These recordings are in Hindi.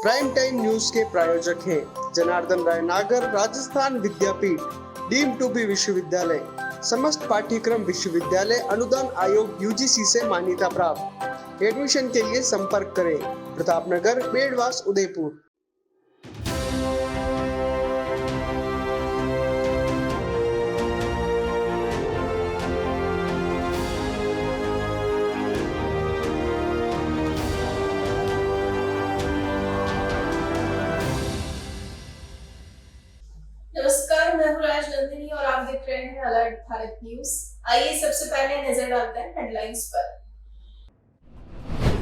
प्राइम टाइम न्यूज के प्रायोजक हैं जनार्दन राय नागर, राजस्थान विद्यापीठ, डीम्ड टू बी विश्वविद्यालय, समस्त पाठ्यक्रम विश्वविद्यालय अनुदान आयोग यूजीसी से मान्यता प्राप्त। एडमिशन के लिए संपर्क करें प्रतापनगर, बेड़वास, उदयपुर। नमस्कार, मैं हूँ राजनंदिनी और आप देख रहे हैं अलर्ट भारत न्यूज। आइए सबसे पहले नजर डालते हैं हेडलाइंस पर।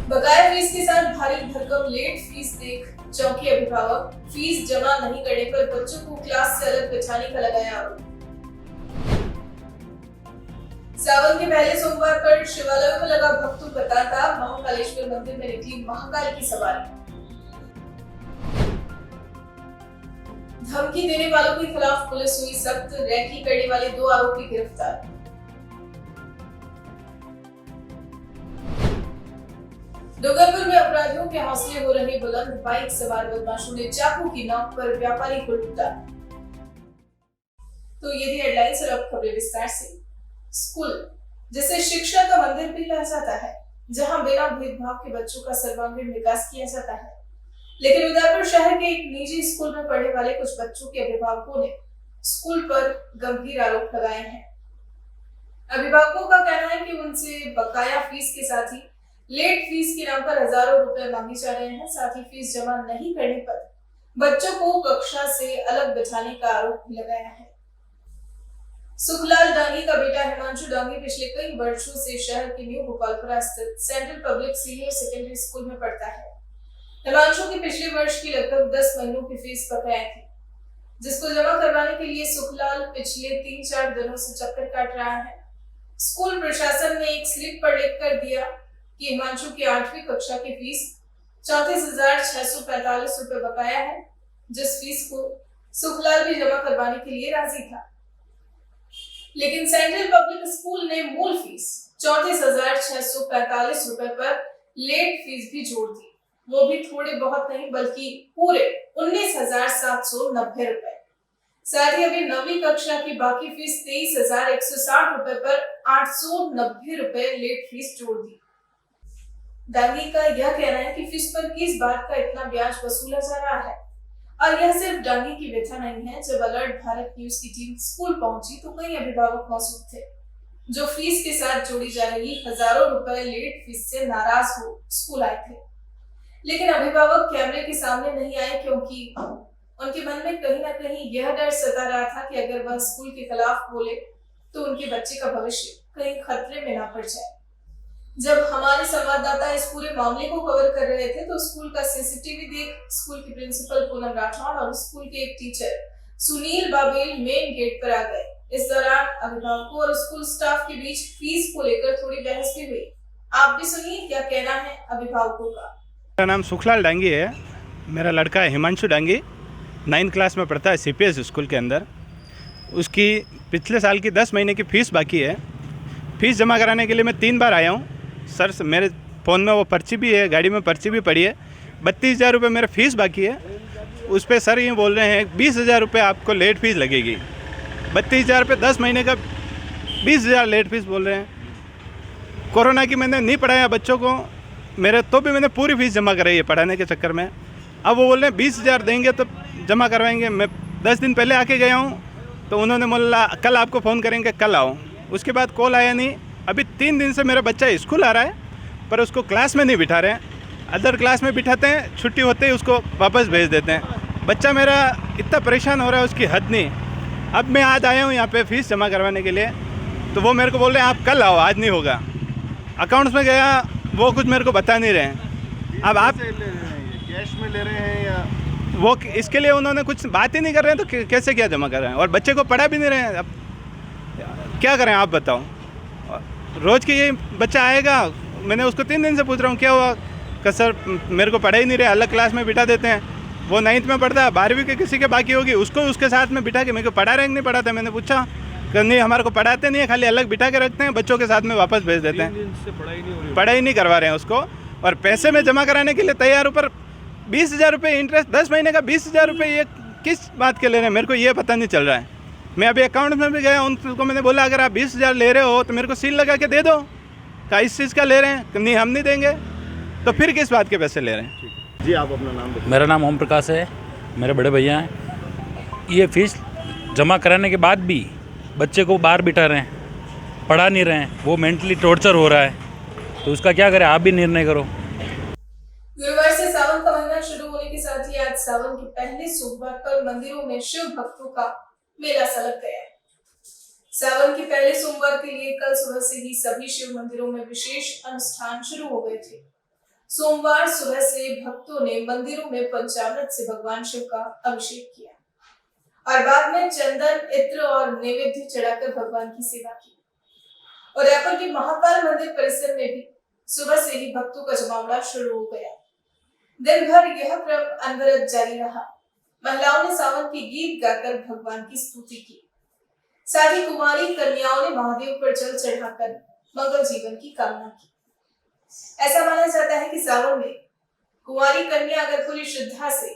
बकाया फीस के साथ भारी भरकम लेट फीस देख चौंके अभिभावक, फीस जमा नहीं करने पर बच्चों को क्लास से अलग बिठाने का लगाया आरोप। सावन के पहले सोमवार पर शिवालयों में लगा भक्तों का तांता, महाकालेश्वर मंदिर में निकली महाकाल की सवारी। धमकी देने वालों के खिलाफ पुलिस हुई सख्त, रैकी करने वाले 2 आरोपी गिरफ्तार। डूंगरपुर में अपराधियों के हौसले हो रहे बुलंद, बाइक सवार बदमाशों ने चाकू की नोक पर व्यापारी को लूटा। तो ये थी हेडलाइंस और अब खबरें विस्तार से। स्कूल जिसे शिक्षा का मंदिर भी कहा जाता है, जहां बिना भेदभाव के बच्चों का सर्वांगीण विकास किया जाता है, लेकिन उदयपुर शहर के एक निजी स्कूल में पढ़ने वाले कुछ बच्चों के अभिभावकों ने स्कूल पर गंभीर आरोप लगाए हैं। अभिभावकों का कहना है कि उनसे बकाया फीस के साथ ही लेट फीस के नाम पर हजारों रुपए मांगे जा रहे हैं। साथ ही फीस जमा नहीं करने पर बच्चों को कक्षा से अलग बिठाने का आरोप भी लगाया है। सुखलाल डांगी का बेटा हिमांशु डांगी पिछले कई वर्षों से शहर के न्यू गोपालपुरा स्थित central public senior secondary school में पढ़ता है। हिमांशु की पिछले वर्ष की लगभग 10 महीनों की फीस बकाया थी, जिसको जमा करवाने के लिए सुखलाल पिछले 3-4 दिनों से चक्कर काट रहा है। स्कूल प्रशासन ने एक स्लिप पर लिख कर दिया कि हिमांशु की 8वीं कक्षा की फीस 34,645 रुपए बकाया है, जिस फीस को सुखलाल भी जमा करवाने के लिए राजी था। लेकिन सेंट्रल पब्लिक स्कूल ने मूल फीस 34,645 रुपए पर लेट फीस भी जोड़ दी, वो भी थोड़े बहुत नहीं बल्कि पूरे 19,790 रुपए। साथ ही अभी 9वीं कक्षा की बाकी फीस 23,160 रुपए पर 890 रुपए लेट फीस जोड़ दी। डांगी का यह कहना है कि फीस पर किस बात का इतना ब्याज वसूला जा रहा है, और यह सिर्फ डांगी की व्यथा नहीं है। जब अलर्ट भारत न्यूज की टीम स्कूल पहुंची तो कई अभिभावक मौजूद थे जो फीस के साथ जोड़ी जा रही हजारों रुपए लेट फीस से नाराज हो स्कूल आए थे, लेकिन अभिभावक कैमरे के सामने नहीं आए क्योंकि उनके मन में कहीं ना कहीं यह डर सता रहा था कि अगर वह स्कूल के खिलाफ बोले तो उनके बच्चे का भविष्य कहीं खतरे में ना पड़ जाए। जब हमारे संवाददाता इस पूरे मामले को कवर कर रहे थे तो स्कूल का सीसीटीवी देख स्कूल की प्रिंसिपल पूनम राठौड़ और स्कूल के एक teacher Sunil Babel main gate पर आ गए। इस दौरान अभिभावकों और स्कूल स्टाफ के बीच फीस को लेकर थोड़ी बहस भी हुई। आप भी सुनिए क्या कहना है अभिभावकों का। मेरा नाम सुखलाल डांगी है। मेरा लड़का है हिमांशु डांगी, 9th क्लास में पढ़ता है CPS स्कूल के अंदर। उसकी पिछले साल की 10 महीने की फ़ीस बाकी है। फ़ीस जमा कराने के लिए मैं 3 बार आया हूँ सर। मेरे फ़ोन में वो पर्ची भी है, गाड़ी में पर्ची भी पड़ी है। 32,000 रुपये मेरा फ़ीस बाकी है। उस पर सर ये बोल रहे हैं 20,000 रुपये आपको लेट फ़ीस लगेगी। 32,000 रुपये 10 महीने का 20,000 लेट फ़ीस बोल रहे हैं। कोरोना की मैंने नहीं पढ़ाया बच्चों को मेरे, तो भी मैंने पूरी फीस जमा कराई है पढ़ाने के चक्कर में। अब वो बोल रहे हैं 20,000 देंगे तो जमा करवाएंगे। मैं 10 दिन पहले आके गया हूँ तो उन्होंने बोला कल आपको फ़ोन करेंगे, कल आओ। उसके बाद कॉल आया नहीं। अभी 3 दिन से मेरा बच्चा स्कूल आ रहा है पर उसको क्लास में नहीं बिठा रहे हैं। अदर क्लास में बिठाते हैं, छुट्टी होते ही उसको वापस भेज देते हैं। बच्चा मेरा इतना परेशान हो रहा है उसकी हद नहीं। अब मैं आज आया हूँ यहाँ पे फ़ीस जमा करवाने के लिए, तो वो मेरे को बोल रहे हैं आप कल आओ, आज नहीं होगा। अकाउंट्स में गया, वो कुछ मेरे को बता नहीं रहे हैं। अब आप कैश में ले रहे हैं या वो इसके लिए उन्होंने कुछ बात ही नहीं कर रहे हैं, तो कैसे क्या जमा कर रहे हैं? और बच्चे को पढ़ा भी नहीं रहे हैं। अब क्या करें आप बताओ? रोज़ की ये बच्चा आएगा, मैंने उसको 3 दिन से पूछ रहा हूँ क्या हुआ, कि सर मेरे को पढ़ा ही नहीं रहे, अलग क्लास में बिठा देते हैं। वो 9th में पढ़ता है, 12वीं के किसी के बाकी होगी, उसको उसके साथ में बिठा के मेरे को पढ़ा रहे नहीं पढ़ाते। मैंने पूछा कि नहीं हमारे को पढ़ाते नहीं है, खाली अलग बिठा के रखते हैं, बच्चों के साथ में वापस भेज देते हैं। पढ़ाई नहीं करवा रहे हैं उसको, और पैसे में जमा कराने के लिए तैयार ऊपर 20,000 रुपये इंटरेस्ट, 10 महीने का 20,000 रुपये, ये किस बात के ले रहे हैं मेरे को ये पता नहीं चल रहा है। मैं अभी अकाउंट में भी गया, उनको मैंने बोला अगर आप 20,000 ले रहे हो तो मेरे को सील लगा के दे दो, का इस चीज़ का ले रहे हैं, नहीं हम नहीं देंगे, तो फिर किस बात के पैसे ले रहे हैं। जी आप अपना नाम बताइए। मेरा नाम ओम प्रकाश है, मेरे बड़े भैया हैं। ये फीस जमा कराने के बाद भी बच्चे को बाहर बिठा रहे हैं, पढ़ा नहीं रहे हैं, वो मेंटली टॉर्चर हो रहा है, तो उसका क्या करें, आप भी निर्णय करो। गुरुवार से सावन का महीना शुरू होने के साथ ही आज सावन के पहले सोमवार पर मंदिरों में शिव भक्तों का मेला सा लग गया है। सावन के पहले सोमवार के लिए कल सुबह से ही सभी शिव मंदिरों में विशेष अनुष्ठान शुरू हो गए थे। सोमवार सुबह से भक्तों ने मंदिरों में पंचामृत से भगवान शिव का अभिषेक किया और बाद में चंदन, इत्र और नैवेद्य चढ़ाकर भगवान की सेवा की। और रायपुर के महाकाल मंदिर परिसर में भी सुबह से ही भक्तों का जमावड़ा शुरू हो गया। दिन भर यह क्रम अनवरत जारी रहा। महिलाओं ने सावन के गीत गाकर भगवान की स्तुति की, साथ ही कुमारी कन्याओं ने महादेव पर जल चढ़ाकर मंगल जीवन की कामना की। ऐसा माना जाता है कि सावन में कुमारी कन्या अगर पूरी श्रद्धा से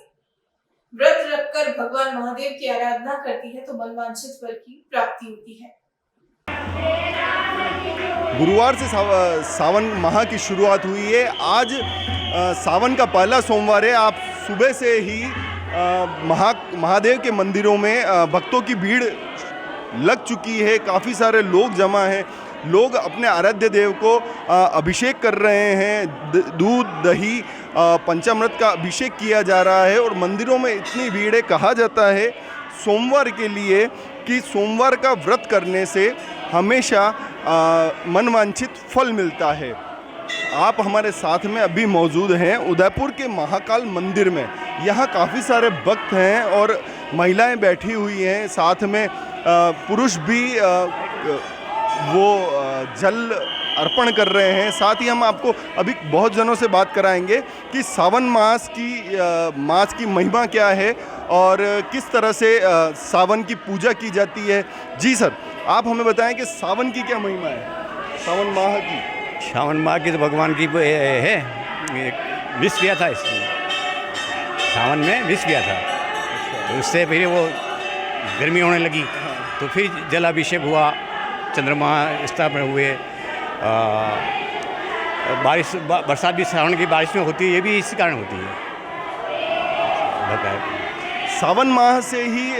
व्रत रखकर भगवान महादेव की आराधना करती है तो मनवांछित वर की प्राप्ति होती है। गुरुवार से सावन माह की शुरुआत हुई है। आज सावन का पहला सोमवार है। आप सुबह से ही महादेव के मंदिरों में भक्तों की भीड़ लग चुकी है। काफ़ी सारे लोग जमा हैं। लोग अपने आराध्य देव को अभिषेक कर रहे हैं। दूध, दही, पंचामृत का अभिषेक किया जा रहा है और मंदिरों में इतनी भीड़ है। कहा जाता है सोमवार के लिए कि सोमवार का व्रत करने से हमेशा मनवांछित फल मिलता है। आप हमारे साथ में अभी मौजूद हैं उदयपुर के महाकाल मंदिर में। यहाँ काफ़ी सारे भक्त हैं और महिलाएं बैठी हुई हैं, साथ में पुरुष भी वो जल अर्पण कर रहे हैं। साथ ही हम आपको अभी बहुत जनों से बात कराएंगे कि सावन मास की महिमा क्या है और किस तरह से सावन की पूजा की जाती है। जी सर, आप हमें बताएं कि सावन की क्या महिमा है, सावन माह की। सावन माह की तो भगवान की है, विष किया था इसमें, सावन में विष किया था। तो उससे फिर वो गर्मी होने लगी तो फिर जलाभिषेक हुआ, चंद्रमा स्थापना हुए, बरसात भी सावन की बारिश में होती है, ये भी इसी कारण होती है। सावन माह से ही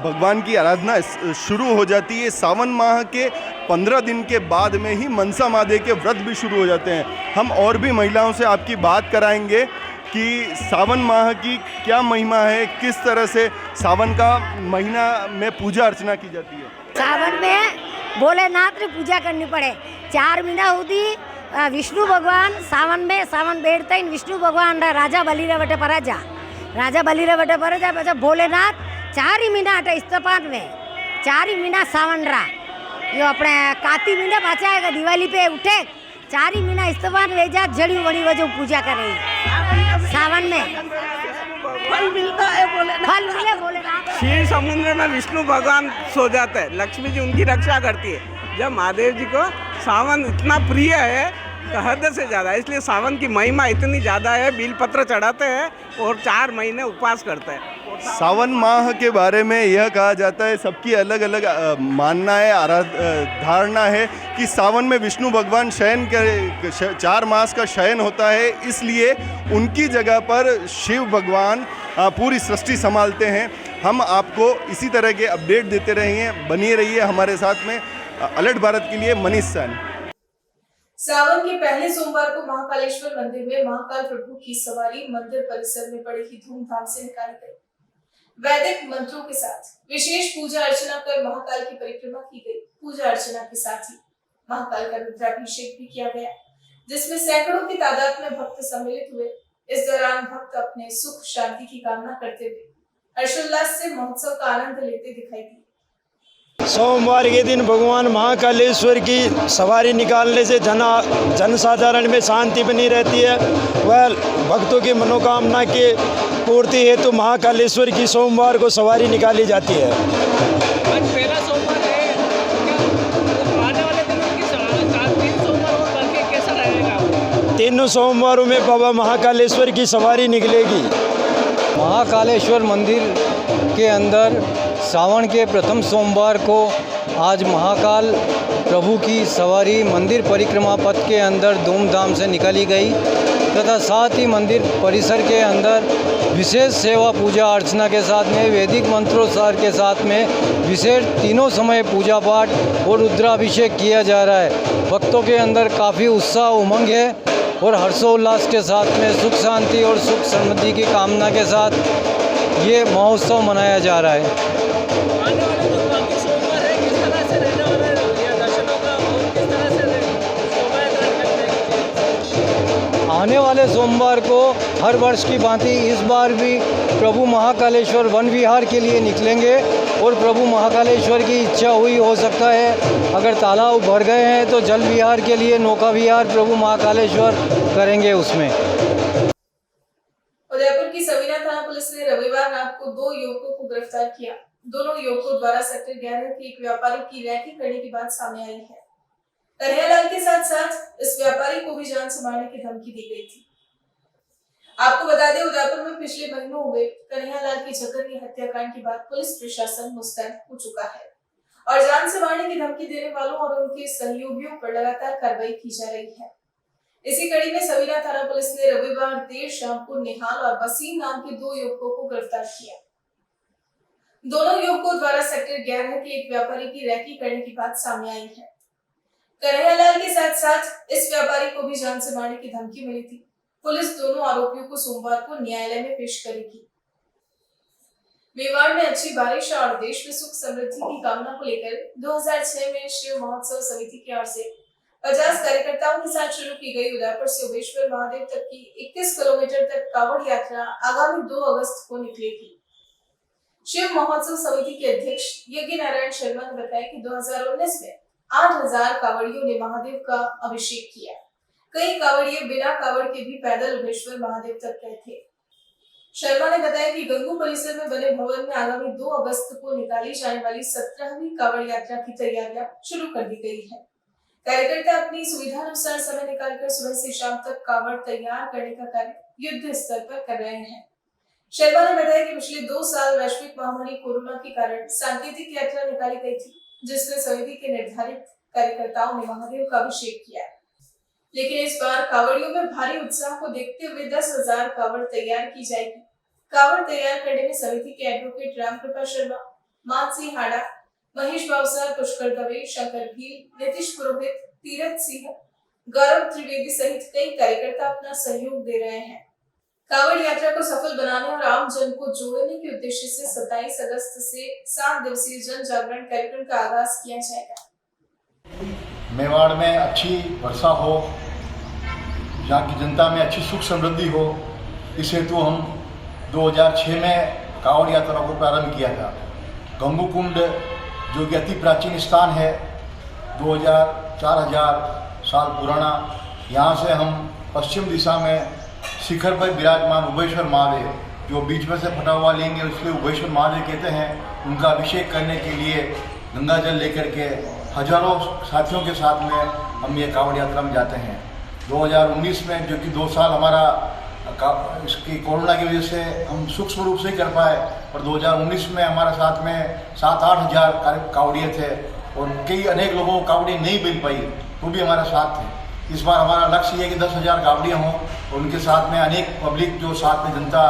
भगवान की आराधना शुरू हो जाती है। सावन माह के 15 दिन के बाद में ही मनसा महादेव के व्रत भी शुरू हो जाते हैं। हम और भी महिलाओं से आपकी बात कराएंगे कि सावन माह की क्या महिमा है, किस तरह से सावन का महीना में पूजा अर्चना की जाती है। सावन में भोलेनाथ ने पूजा करनी पड़े। 4 महीना होती विष्णु भगवान सावन बेड़ते विष्णु भगवान राजा बलिरे बटे पराजा पचा भोलेनाथ 4 महीना अटे इस्तपान में 4 महीना सावन रहा। यो अपने काती महीने पाचा है दिवाली पे उठे 4 महीना इस्तपान ले जा जड़ी बड़ी वजह पूजा कर रही। सावन में फल मिलता है, फल मिले भोलेनाथ। क्षीर समुद्र में विष्णु भगवान सो जाते हैं, लक्ष्मी जी उनकी रक्षा करती है। जब महादेव जी को सावन इतना प्रिय है तो हद से ज़्यादा, इसलिए सावन की महिमा इतनी ज़्यादा है। बेलपत्र चढ़ाते हैं और 4 महीने उपवास करते हैं। सावन माह के बारे में यह कहा जाता है, सबकी अलग अलग मानना है, धारणा है कि सावन में विष्णु भगवान शयन 4 मास का शयन होता है, इसलिए उनकी जगह पर शिव भगवान पूरी सृष्टि संभालते हैं। हम आपको इसी तरह के अपडेट देते रहेंगे, बनी रहिए हमारे साथ में। अलर्ट भारत के लिए मनीष सैन। सावन के पहले सोमवार को महाकालेश्वर मंदिर में महाकाल प्रभु की सवारी मंदिर परिसर में बड़े ही धूमधाम से निकाली गई। वैदिक मंत्रों के साथ विशेष पूजा अर्चना कर महाकाल की परिक्रमा की गई। पूजा अर्चना के साथ ही महाकाल का रुद्राभिषेक भी किया गया, जिसमें सैकड़ों की तादाद में भक्त सम्मिलित हुए। इस दौरान भक्त अपने सुख शांति की कामना करते हुए हर्षोल्लास से महोत्सव का आनंद लेते दिखाई दिए। सोमवार के दिन भगवान महाकालेश्वर की सवारी निकालने से जनसाधारण में शांति बनी रहती है। वह भक्तों की मनोकामना की पूर्ति हेतु तो महाकालेश्वर की सोमवार को सवारी निकाली जाती है। आज पहला सोमवार है, क्या आने वाले दिनों की 3 सोमवार और करके कैसा रहेगा? तीनों सोमवारों में बाबा महाकालेश्वर की सवारी निकलेगी। महाकालेश्वर मंदिर के अंदर सावन के प्रथम सोमवार को आज महाकाल प्रभु की सवारी मंदिर परिक्रमा पथ के अंदर धूमधाम से निकाली गई तथा साथ ही मंदिर परिसर के अंदर विशेष सेवा पूजा अर्चना के साथ में वैदिक मंत्रोच्चार के साथ में विशेष तीनों समय पूजा पाठ और रुद्राभिषेक किया जा रहा है। भक्तों के अंदर काफ़ी उत्साह उमंग है और हर्षोल्लास के साथ में सुख शांति और सुख समृद्धि की कामना के साथ ये महोत्सव मनाया जा रहा है। आने वाले सोमवार को हर वर्ष की भांति इस बार भी प्रभु महाकालेश्वर वन विहार के लिए निकलेंगे और प्रभु महाकालेश्वर की इच्छा हुई हो सकता है अगर तालाब भर गए हैं तो जल विहार के लिए नौका विहार प्रभु महाकालेश्वर करेंगे उसमें। उदयपुर की सवीना थाना पुलिस ने रविवार रात को 2 युवकों को गिरफ्तार किया। दोनों युवकों द्वारा सेक्टर 11 के एक व्यापारी की रैकी करने की बात सामने आई है। कन्हैयालाल के साथ साथ इस व्यापारी को भी जान से मारने की धमकी दी गई थी। आपको बता दें, उदयपुर में पिछले महीनों हुए कन्हैयालाल की जघन्य हत्याकांड के बाद पुलिस प्रशासन मुस्तैद हो चुका है और जान से मारने की धमकी देने वालों और उनके सहयोगियों पर लगातार कार्रवाई की जा रही है। इसी कड़ी में सवीना थाना पुलिस ने रविवार देर शाम को निहाल और वसीम नाम के 2 युवकों को गिरफ्तार किया। दोनों युवकों द्वारा सेक्टर 11 के एक व्यापारी की रैकी करने की बात सामने आई है। कन्हैयालाल के साथ साथ इस व्यापारी को भी जान से मारने की धमकी मिली थी। पुलिस दोनों आरोपियों को सोमवार को न्यायालय में पेश करेगी। मेवाड़ में अच्छी बारिश और देश में सुख समृद्धि की कामना को लेकर 2006 में शिव महोत्सव समिति की ओर से 50 कार्यकर्ताओं के साथ शुरू की गई उदयपुर से उबेश्वर महादेव तक की 21 किलोमीटर तक कांवड़ यात्रा आगामी 2 अगस्त को निकलेगी। शिव महोत्सव समिति के अध्यक्ष यज्ञ नारायण शर्मा ने बताया कि 2019 में 8000 कांवड़ियों ने महादेव का अभिषेक किया। कई कांवड़िए बिना कांवड़ के भी पैदल उबेश्वर महादेव तक गए थे। शर्मा ने बताया कि गंगू परिसर में बने भवन में आगामी 2 अगस्त को निकाली जाने वाली 17वीं कांवड़ यात्रा की तैयारियां शुरू कर दी गई है। कार्यकर्ता अपनी सुविधा अनुसार समय निकालकर सुबह से शाम तक कांवड़ तैयार करने का कार्य युद्ध स्तर पर कर रहे हैं। शर्मा ने बताया कि पिछले 2 साल वैश्विक महामारी कोरोना के कारण सांकेतिक यात्रा निकाली गई थी, जिसमें समिति के निर्धारित कार्यकर्ताओं ने महादेव का अभिषेक किया। लेकिन इस बार कांवड़ियों में भारी उत्साह को देखते हुए 10,000 कांवड़ तैयार की जाएगी। कांवड़ तैयार करने में समिति के एडवोकेट रामकृपा शर्मा, मानसी हाड़ा, महेश बावसार, पुष्कर दवे, शंकर भील, नीतीश पुरोहित, तीरथ सिंह, गौरव त्रिवेदी सहित कई कार्यकर्ता अपना सहयोग दे रहे हैं। कांवड़ यात्रा को सफल बनाने और आम जन को जोड़ने के उद्देश्य से 27 अगस्त से 7 दिवसीय जन जागरण कार्यक्रम का आगाज किया जाएगा। मेवाड़ में अच्छी वर्षा हो, यहाँ की जनता में अच्छी सुख समृद्धि हो, इस हेतु हम 2006 में कांवड़ यात्रा को प्रारंभ किया था। गंगू कुंड जो कि अति प्राचीन स्थान है, 4000 साल पुराना, यहाँ से हम पश्चिम दिशा में शिखर पर विराजमान उबेश्वर महादेव जो बीच में से फटा हुआ लेंगे उसके उबेश्वर महादेव कहते हैं, उनका अभिषेक करने के लिए गंगा जल लेकर के हजारों साथियों के साथ में हम ये कांवड़ यात्रा में जाते हैं। 2019 में जो कि 2 साल हमारा इसकी कोरोना की वजह से हम सूक्ष्म रूप से ही कर पाए, और 2019 में हमारे साथ में 7-8 हज़ार कांवड़िए थे और कई अनेक लोगों को कांवड़ी नहीं मिल पाई, तो भी हमारे साथ थे। इस बार हमारा लक्ष्य ये है कि 10,000 कांवड़ियाँ हों और उनके साथ में अनेक पब्लिक जो साथ में जनता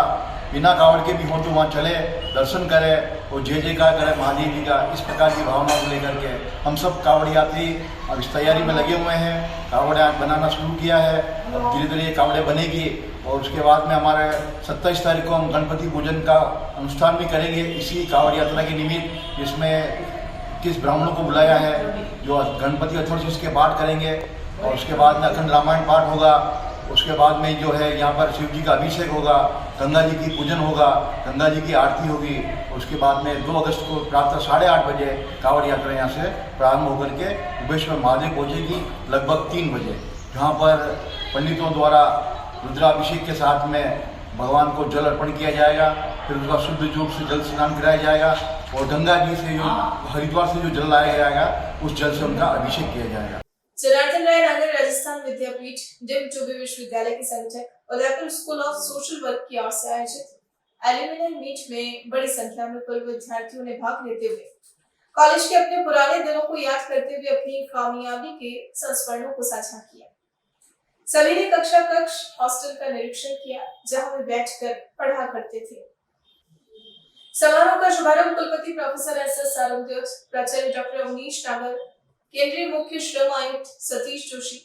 बिना कांवड़ के भी हो तो वहाँ चले, दर्शन करें और जय जयकार करें महादेव जी का। इस प्रकार की भावना को लेकर के हम सब कांवड़ यात्री अब इस तैयारी में लगे हुए हैं। कांवड़ बनाना शुरू किया है, अब धीरे धीरे ये कांवड़े बनेगी और उसके बाद में हमारे 27 तारीख को हम गणपति पूजन का अनुष्ठान भी करेंगे इसी कांवड़ यात्रा के निमित्त, जिसमें 21 ब्राह्मणों को बुलाया है जो गणपति अथर्वशीष के पाठ करेंगे और उसके बाद में अखंड रामायण पाठ होगा। उसके बाद में जो है यहाँ पर शिव जी का अभिषेक होगा, गंगा जी की पूजन होगा, गंगा जी की आरती होगी। उसके बाद में 2 अगस्त को प्रातः 8:30 बजे कांवड़ यात्रा यहाँ से प्रारंभ होकर के उबेश्वर महादेव पहुँचेगी लगभग 3 बजे, जहाँ पर पंडितों द्वारा रुद्राभिषेक के साथ में भगवान को जल अर्पण किया जाएगा। फिर उसका शुद्ध रूप से जल स्नान कराया जाएगा और गंगा जी से जो हरिद्वार से जो जल लाया जाएगा उस जल से उनका अभिषेक किया जाएगा। जनार्दन राय नागर राजस्थान विद्यापीठ डीम्ड टू बी विश्वविद्यालय के संगठक Udaipur school of social work की ओर से आयोजित एल्यूमिनाई मीट में बड़ी संख्या में पूर्व विद्यार्थियों ने भाग लेते हुए कॉलेज के अपने पुराने दिनों को याद करते हुए अपनी कामयाबी के संस्मरणों को साझा किया। सभी ने कक्षा कक्ष हॉस्टल का निरीक्षण किया जहां वे बैठकर पढ़ा करते थे। समारोह का शुभारंभ कुलपति प्रोफेसर एस.एस. सारंगदेव, प्राचार्य डॉक्टर अवनीश नागर, केंद्रीय मुख्य श्रम आयुक्त सतीश जोशी,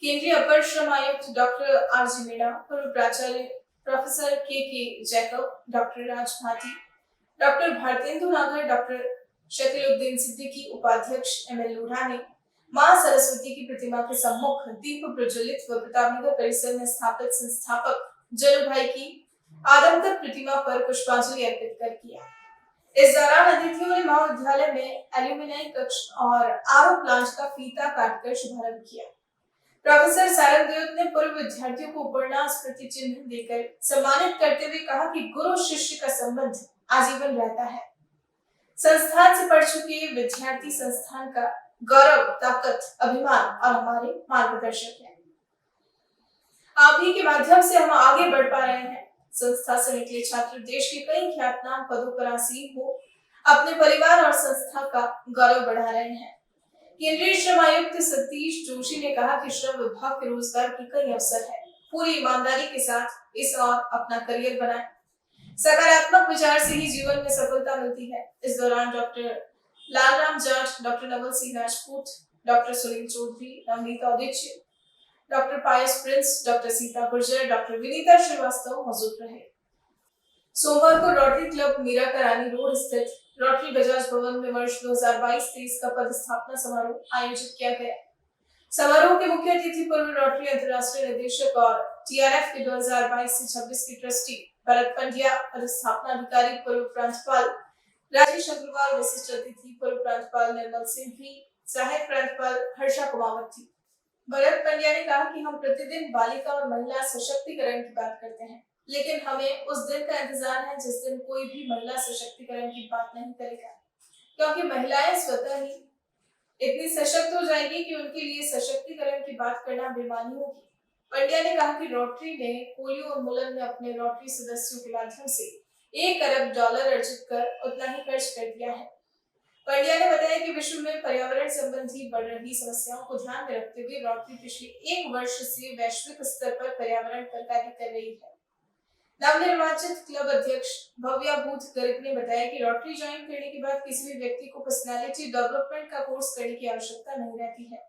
केंद्रीय अपर श्रम आयुक्त डॉक्टर आर.जी. मीणा, पूर्व प्राचार्य प्रोफेसर के जैकब, डॉक्टर राज भाटी, डॉक्टर भारतेंदु नागर, डॉक्टर शकीलुद्दीन सिद्दीकी, उपाध्यक्ष एम.एल. लोढ़ा ने मां सरस्वती की प्रतिमा के सम्मुख दीप प्रज्वलित व प्रतापनगर परिसर में स्थापित संस्थापक जलूभाई की आदमकद प्रतिमा पर पुष्पांजलि अर्पित कर किया। इस दौरान अतिथियों ने महाविद्यालय में एल्यूमिनाई कक्ष और आरओ प्लांट का फीता काटकर शुभारंभ किया। प्रोफेसर सारंगदेव ने पूर्व विद्यार्थियों को उपन्यास स्मृति चिन्ह देकर सम्मानित करते हुए कहा कि गुरु शिष्य का संबंध आजीवन रहता है। संस्थान से पढ़ चुके विद्यार्थी संस्थान का गौरव, ताकत, अभिमान और हमारे मार्गदर्शक हैं। आप ही के माध्यम से हम आगे बढ़ पा रहे हैं। संस्था से निकले छात्र देश के कई ख्यातनाम पदों पर आसीन हो अपने परिवार और संस्था का गौरव बढ़ा रहे हैं। केंद्रीय श्रम आयुक्त सतीश जोशी ने कहा कि श्रम विभाग के रोजगार के कई अवसर है। पूरी ईमानदारी के साथ इस और अपना करियर बनाएं। सकारात्मक विचार से ही जीवन में सफलता मिलती है। इस दौरान doctor Lalram Jat, doctor Naval Singh Rajput, doctor Sunil Chaudhary, Navneet Audichya, doctor Pius prince, doctor Sita Gurjar, doctor Vinita Srivastava मौजूद रहे। सोमवार को रोटरी क्लब मीरा करानी रोड स्थित रोटरी बजाज भवन में वर्ष 2022-23 का पदस्थापना समारोह आयोजित किया गया। समारोह के मुख्य अतिथि पूर्व रोटरी अंतर्राष्ट्रीय निदेशक और टीआरएफ के 2022 से 26 के ट्रस्टी भरत पंड्या, पदस्थापना अधिकारी पूर्व प्रांतपाल राजेश अग्रवाल, विशिष्ट अतिथि पूर्व प्रांतपाल निर्मल सिंह भी, सहायक प्रांतपाल हर्षा कुमावत थी। भरत पंड्या ने कहा कि हम प्रतिदिन बालिका और महिला सशक्तिकरण की बात करते हैं, लेकिन हमें उस दिन का इंतजार है जिस दिन कोई भी महिला सशक्तिकरण की बात नहीं करेगा, क्योंकि महिलाएं स्वतः ही इतनी सशक्त हो जाएगी कि उनके लिए सशक्तिकरण की बात करना बेमानी होगी। पंड्या ने कहा कि रोटरी ने पोलियो उन्मूलन में अपने रोटरी सदस्यों के माध्यम से $1 अरब अर्जित कर उतना ही खर्च कर दिया है। पंड्या ने बताया कि विश्व में पर्यावरण संबंधी बढ़ रही समस्याओं को ध्यान में रखते हुए रोटरी पिछले 1 वर्ष से वैश्विक स्तर पर पर्यावरण पर कार्य कर रही है। नवनिर्वाचित क्लब अध्यक्ष भव्या भूत गर्ग ने बताया कि रोटरी ज्वाइन करने के बाद किसी भी व्यक्ति को पर्सनालिटी डेवलपमेंट का कोर्स करने की आवश्यकता नहीं रहती है,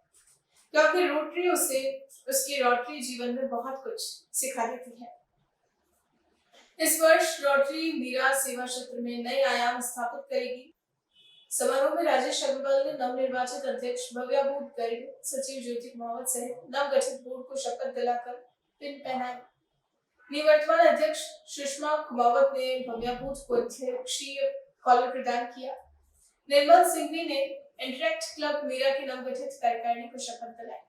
क्योंकि रोटरी उसे उसके रोटरी जीवन में बहुत कुछ सिखा देती है। इस वर्ष रोटरी मीरा सेवा क्षेत्र में नए आयाम स्थापित करेगी। समारोह में राजेश अग्रवाल ने नवनिर्वाचित अध्यक्ष भव्या भूत गर्ग, सचिव ज्योति कुमावत सहित नवगठित बोर्ड को शपथ दिलाकर पिन पहनाई। निवर्तमान अध्यक्ष सुषमा कुमावत ने भव्या भूत को अध्यक्षीय कॉलर प्रदान किया। निर्मल सिंघवी ने इंटरैक्ट क्लब मीरा की नवगठित कार्यकारिणी को शपथ दिलाई।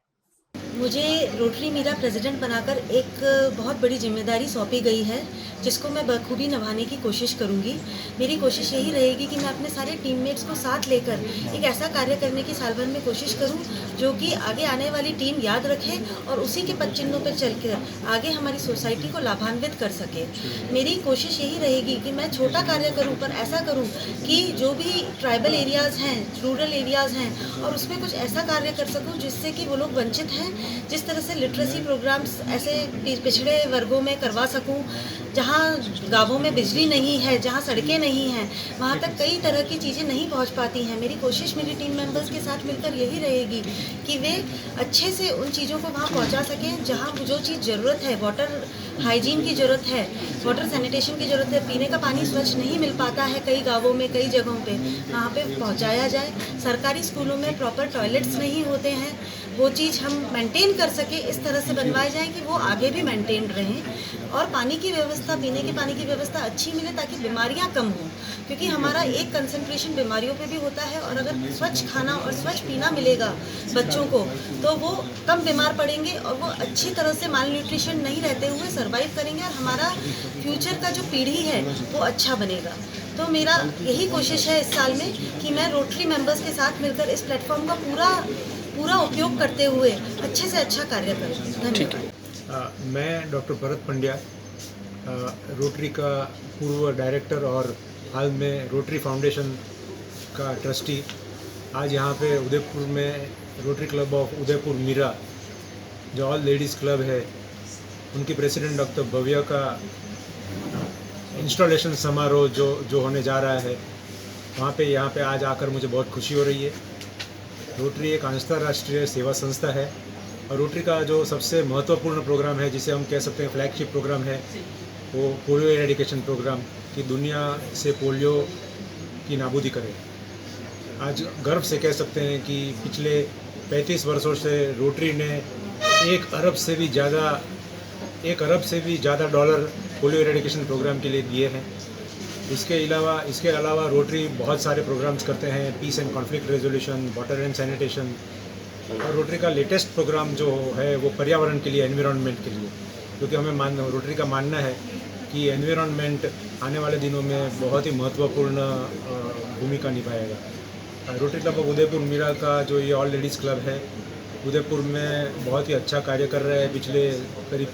मुझे रोटरी मीरा प्रेसिडेंट बनाकर एक बहुत बड़ी जिम्मेदारी सौंपी गई है, जिसको मैं बखूबी निभाने की कोशिश करूंगी। मेरी कोशिश यही रहेगी कि मैं अपने सारे टीममेट्स को साथ लेकर एक ऐसा कार्य करने की साल भर में कोशिश करूं जो कि आगे आने वाली टीम याद रखे और उसी के पद चिन्हों पर चलकर आगे हमारी सोसाइटी को लाभान्वित कर सके। मेरी कोशिश यही रहेगी कि मैं छोटा कार्य करूं, पर ऐसा करूं कि जो भी ट्राइबल एरियाज़ हैं, रूरल एरियाज़ हैं, और उसमें कुछ ऐसा कार्य कर सकूं जिससे कि वो लोग वंचित हैं। जिस तरह से लिटरेसी प्रोग्राम्स ऐसे पिछड़े वर्गों में करवा सकूं, जहाँ गांवों में बिजली नहीं है, जहाँ सड़कें नहीं हैं, वहाँ तक कई तरह की चीज़ें नहीं पहुँच पाती हैं। मेरी कोशिश मेरी टीम मेंबर्स के साथ मिलकर यही रहेगी कि वे अच्छे से उन चीज़ों को वहाँ पहुँचा सकें जहाँ जो चीज़ ज़रूरत है। वाटर हाइजीन की ज़रूरत है, वाटर सैनिटेशन की ज़रूरत है, पीने का पानी स्वच्छ नहीं मिल पाता है कई गाँवों में, कई जगहों पे, वहाँ पे पहुँचाया जाए। सरकारी स्कूलों में प्रॉपर टॉयलेट्स नहीं होते हैं, वो चीज़ हम मेंटेन कर सके, इस तरह से बनवाए जाएँ कि वो आगे भी मेंटेन रहें। और पानी की व्यवस्था, पीने के पानी की व्यवस्था अच्छी मिले ताकि बीमारियां कम हों, क्योंकि हमारा एक कंसंट्रेशन बीमारियों पे भी होता है। और अगर स्वच्छ खाना और स्वच्छ पीना मिलेगा बच्चों को, तो वो कम बीमार पड़ेंगे और वो अच्छी तरह से माल न्यूट्रिशन नहीं रहते हुए सर्वाइव करेंगे और हमारा फ्यूचर का जो पीढ़ी है वो अच्छा बनेगा। तो मेरा यही कोशिश है इस साल में कि मैं रोटरी मेंबर्स के साथ मिलकर इस प्लेटफॉर्म का पूरा उपयोग करते हुए अच्छे से अच्छा कार्य करें। धन्यवाद। मैं डॉक्टर भरत पंड्या, रोटरी का पूर्व डायरेक्टर और हाल में रोटरी फाउंडेशन का ट्रस्टी, आज यहाँ पे उदयपुर में Rotary club of Udaipur Meera जो ऑल लेडीज़ क्लब है, उनकी प्रेसिडेंट डॉक्टर भव्या का इंस्टॉलेशन समारोह जो होने जा रहा है, वहाँ पे यहाँ पे आज आकर मुझे बहुत खुशी हो रही है। रोटरी एक अंतर्राष्ट्रीय सेवा संस्था है और रोटरी का जो सबसे महत्वपूर्ण प्रोग्राम है, जिसे हम कह सकते हैं फ्लैगशिप प्रोग्राम है, वो पोलियो एरेडिकेशन प्रोग्राम की दुनिया से पोलियो की नाबूदी करे। आज गर्व से कह सकते हैं कि पिछले 35 वर्षों से रोटरी ने 1 अरब से भी ज़्यादा डॉलर पोलियो एरेडिकेशन प्रोग्राम के लिए दिए हैं। इसके अलावा रोटरी बहुत सारे प्रोग्राम्स करते हैं, peace and conflict resolution, water and sanitation, और रोटरी का लेटेस्ट प्रोग्राम जो है वो पर्यावरण के लिए, एनवायरनमेंट के लिए, क्योंकि रोटरी का मानना है कि एनवायरनमेंट आने वाले दिनों में बहुत ही महत्वपूर्ण भूमिका निभाएगा। Rotary club of Udaipur Meera का जो ये ऑल लेडीज़ क्लब है, उदयपुर में बहुत ही अच्छा कार्य कर रहा है। पिछले करीब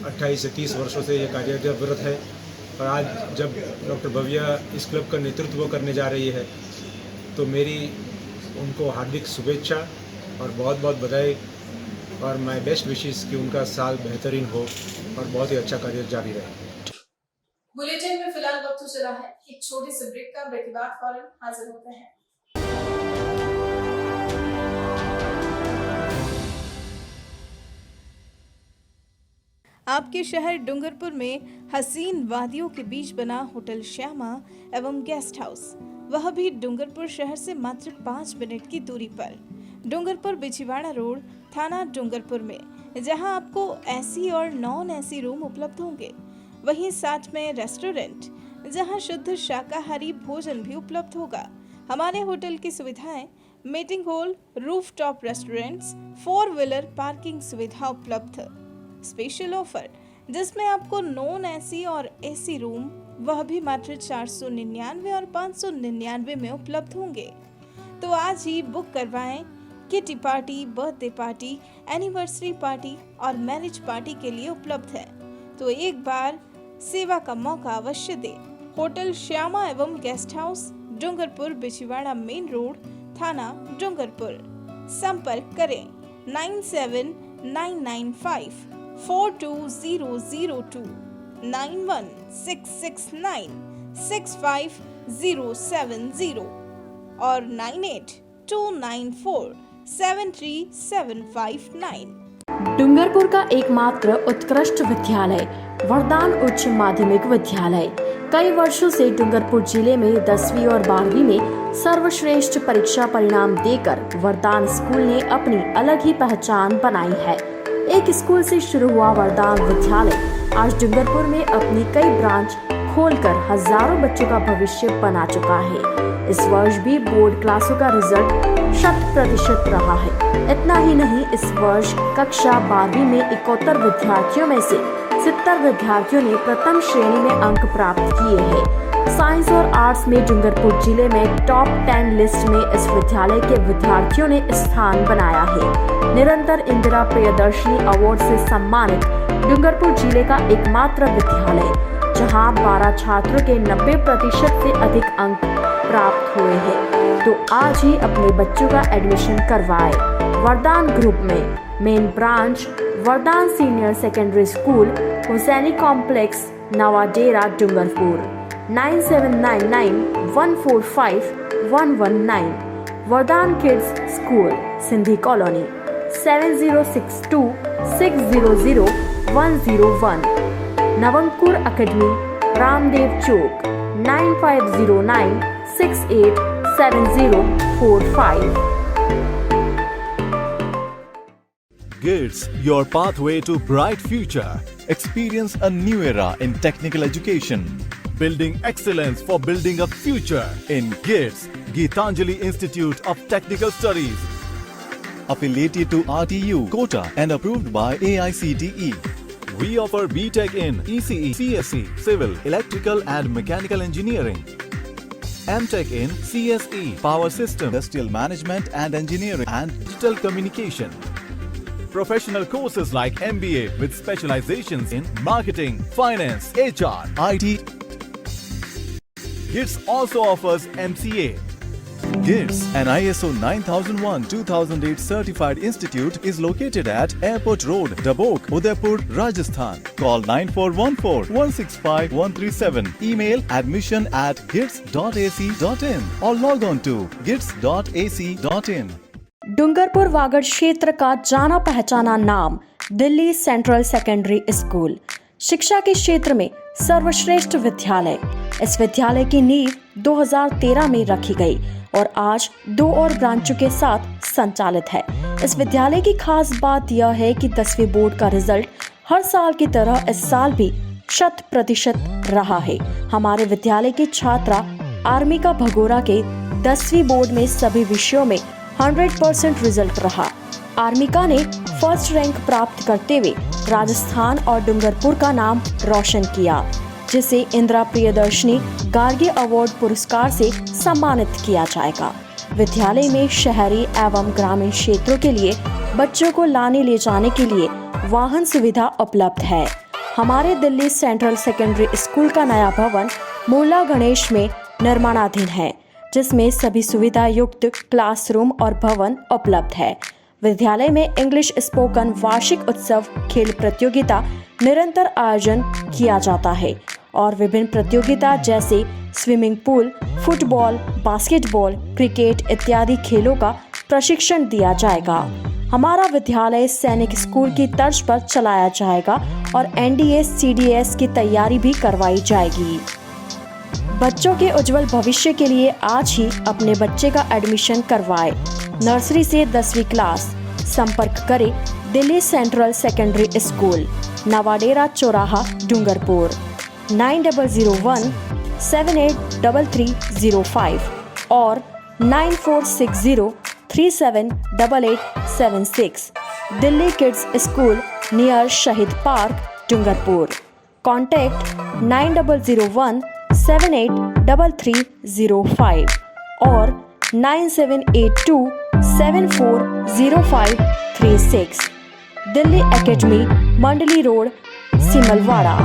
28 से 30 वर्षों से ये कार्यरत है और आज जब डॉक्टर भव्या इस क्लब का नेतृत्व करने जा रही है, तो मेरी उनको हार्दिक शुभेच्छा और बहुत बहुत बधाई और माय बेस्ट विशेस कि उनका साल बेहतरीन हो और बहुत ही अच्छा कार्य जारी रहे। बुलेटिन में फिलहाल वक्त हो चला है एक छोटे से ब्रेक का। ब्रेक के बाद फौरन हाजिर होते हैं। आपके शहर डूंगरपुर में हसीन वादियों के बीच बना होटल श्यामा एवं गेस्ट हाउस, वह भी डूंगरपुर शहर से मात्र 5 मिनट की दूरी पर, डूंगरपुर बिछीवाड़ा रोड, थाना डूंगरपुर में, जहां आपको एसी और नॉन एसी रूम उपलब्ध होंगे। वहीं साथ में रेस्टोरेंट, जहां शुद्ध शाकाहारी भोजन भी उपलब्ध होगा। हमारे होटल की सुविधाएं meeting hall, rooftop restaurants, 4 wheeler parking सुविधा उपलब्ध। स्पेशल ऑफर जिसमें आपको नॉन एसी और एसी रूम वह भी मात्र 499 और 599 में उपलब्ध होंगे। तो आज ही बुक करवाएं। Kitty party, birthday party, anniversary party और मैरिज पार्टी के लिए उपलब्ध है। तो एक बार सेवा का मौका अवश्य दें। होटल श्यामा एवं guest house, Dungarpur Bichhiwara main road, थाना डूंगरपुर। संपर्क करें 9799542002 9166965070 और 9829473759। डूंगरपुर का एकमात्र उत्कृष्ट विद्यालय वरदान उच्च माध्यमिक विद्यालय कई वर्षों से डूंगरपुर जिले में 10वीं और 12वीं में सर्वश्रेष्ठ परीक्षा परिणाम देकर वरदान स्कूल ने अपनी अलग ही पहचान बनाई है। एक स्कूल से शुरू हुआ वरदान विद्यालय आज डूंगरपुर में अपनी कई ब्रांच खोलकर हजारों बच्चों का भविष्य बना चुका है। इस वर्ष भी बोर्ड क्लासों का रिजल्ट 100% रहा है। इतना ही नहीं, इस वर्ष कक्षा 12वीं में 71 विद्यार्थियों में से 70 विद्यार्थियों ने प्रथम श्रेणी में अंक प्राप्त किए हैं। साइंस और आर्ट्स में डूंगरपुर जिले में टॉप 10 लिस्ट में इस विद्यालय के विद्यार्थियों ने स्थान बनाया है। निरंतर इंदिरा प्रियदर्शनी अवार्ड से सम्मानित डूंगरपुर जिले का एकमात्र विद्यालय, जहां 12 छात्रों के 90% से अधिक अंक प्राप्त हुए हैं। तो आज ही अपने बच्चों का एडमिशन करवाएं। वरदान ग्रुप में main branch Vardan senior secondary school, Husaini complex, Navadera, Dungarpur. 9799145119। Vardan kids school, Sindhi colony, 7062600101। Navankur academy, Ramdev Chowk, 9509687045। GITS, your pathway to bright future. Experience a new era in technical education. Building excellence for building a future in GITS, Geetanjali Institute of Technical Studies. Affiliated to RTU, Kota and approved by AICTE. We offer BTech in ECE, CSE, Civil, Electrical and Mechanical Engineering. M.Tech in CSE, Power System, Industrial Management and Engineering and Digital Communication. Professional courses like MBA with specializations in Marketing, Finance, HR, IT. GITS also offers MCA. GITS, an ISO 9001-2008 certified institute, is located at Airport Road, Dabok, Udaipur, Rajasthan. Call 9414-165-137. Email admission@gits.ac.in or log on to gits.ac.in. Dungarpur Vagad क्षेत्र का जाना पहचाना नाम दिल्ली सेंट्रल सेकेंडरी स्कूल, शिक्षा के क्षेत्र में सर्वश्रेष्ठ विद्यालय। इस विद्यालय की नींव 2013 में रखी गई और आज 2 और ब्रांचों के साथ संचालित है। इस विद्यालय की खास बात यह है कि 10वीं बोर्ड का रिजल्ट हर साल की तरह इस साल भी 100% रहा है। हमारे विद्यालय की छात्रा आर्मिका भगोरा के 10वीं बोर्ड में सभी विषयों में 100% रिजल्ट रहा। आर्मिका ने फर्स्ट रैंक प्राप्त करते हुए राजस्थान और डूंगरपुर का नाम रोशन किया, जिसे इंदिरा प्रियदर्शनी गार्गी अवार्ड पुरस्कार से सम्मानित किया जाएगा। विद्यालय में शहरी एवं ग्रामीण क्षेत्रों के लिए बच्चों को लाने ले जाने के लिए वाहन सुविधा उपलब्ध है। हमारे दिल्ली सेंट्रल सेकेंडरी स्कूल का नया भवन मूला गणेश में निर्माणाधीन है, जिसमें सभी सुविधा युक्त क्लासरूम और भवन उपलब्ध है। विद्यालय में इंग्लिश स्पोकन वार्षिक उत्सव खेल प्रतियोगिता निरंतर आयोजन किया जाता है और विभिन्न प्रतियोगिता जैसे swimming pool, football, basketball, cricket इत्यादि खेलों का प्रशिक्षण दिया जाएगा। हमारा विद्यालय सैनिक स्कूल की तर्ज पर चलाया जाएगा और NDA CDS की तैयारी भी करवाई जाएगी। बच्चों के उज्जवल भविष्य के लिए आज ही अपने बच्चे का एडमिशन करवाएं। नर्सरी से 10वीं क्लास। संपर्क करें Delhi central secondary school, Navadera चौराहा, डूंगरपुर 9001783305 और 9460378876। Delhi kids school near Shaheed park, Dungarpur. Contact 9001783305 और 9782740536। Delhi academy, Mandli road, Simalwara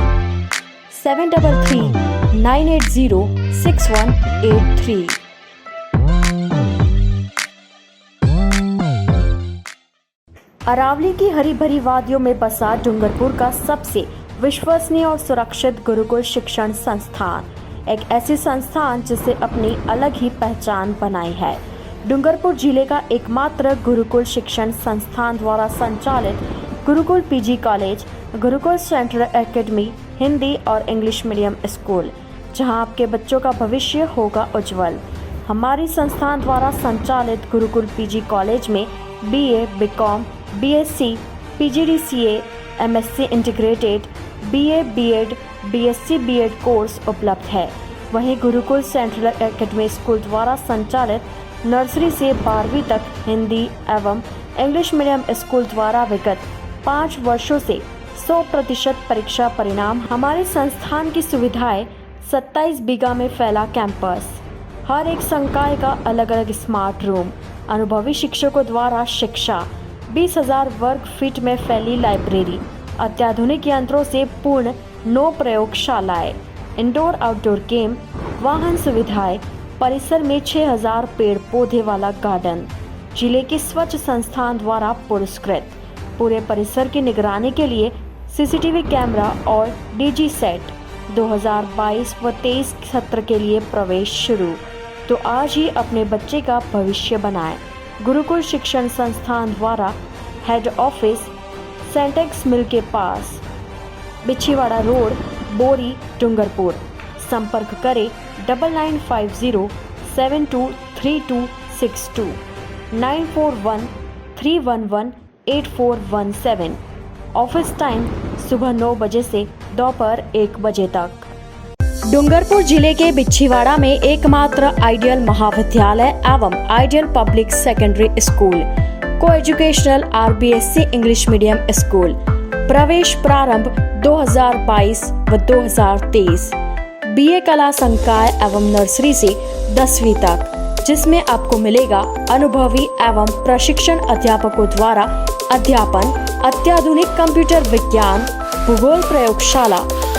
7339806183। अरावली की हरी भरी वादियों में बसा डूंगरपुर का सबसे विश्वसनीय और सुरक्षित गुरुकुल शिक्षण संस्थान, एक ऐसी संस्थान जिसे अपनी अलग ही पहचान बनाई है। डूंगरपुर जिले का एकमात्र गुरुकुल शिक्षण संस्थान द्वारा संचालित Gurukul PG college, Gurukul central academy, Hindi और इंग्लिश मीडियम स्कूल, जहां आपके बच्चों का भविष्य होगा उज्जवल। हमारी संस्थान द्वारा संचालित गुरुकुल PG कॉलेज में BA, BCom, BSc, PGDCA, MSc integrated, BA, BEd, BSc, BEd course उपलब्ध है। वहीं गुरुकुल सेंट्रल एकेडमी स्कूल द्वारा संचालित नर्सरी से 12वीं तक हिंदी एवं इंग्लिश मीडियम स्कूल द्वारा विगत 5 वर्षों से 100% परीक्षा परिणाम। हमारे संस्थान की सुविधाएं 27 बीघा में फैला कैंपस, हर एक संकाय का अलग अलग स्मार्ट रूम, अनुभवी शिक्षकों द्वारा शिक्षा, 20,000 वर्ग फीट में फैली लाइब्रेरी, अत्याधुनिक यंत्रों से पूर्ण 9 प्रयोगशालाएं, इंडोर आउटडोर गेम, वाहन सुविधाएं, परिसर में 6000 पेड़ पौधे वाला गार्डन, जिले के स्वच्छ संस्थान द्वारा पुरस्कृत। पूरे परिसर की निगरानी के लिए CCTV कैमरा और DG सेट। 2022 व 23 सत्र के लिए प्रवेश शुरू। तो आज ही अपने बच्चे का भविष्य बनाएं। गुरुकुल शिक्षण संस्थान द्वारा हेड ऑफिस सेंटेक्स मिल के पास, बिछीवाड़ा रोड, बोरी, डूंगरपुर। संपर्क करें 9950723262 9413118417। ऑफिस टाइम सुबह 9 बजे से दोपहर 1 बजे तक। डूंगरपुर जिले के बिछीवाड़ा में एकमात्र आइडियल महाविद्यालय एवं आइडियल पब्लिक सेकेंडरी स्कूल, को educational RBSC English medium school. प्रवेश प्रारंभ 2022 व 2023। BA कला संकाय एवं नर्सरी से 10वीं तक, जिसमें आपको मिलेगा अनुभवी एवं प्रशिक्षण अध्यापकों द्वारा अध्यापन, अत्याधुनिक कंप्यूटर विज्ञान, भूगोल प्रयोगशाला,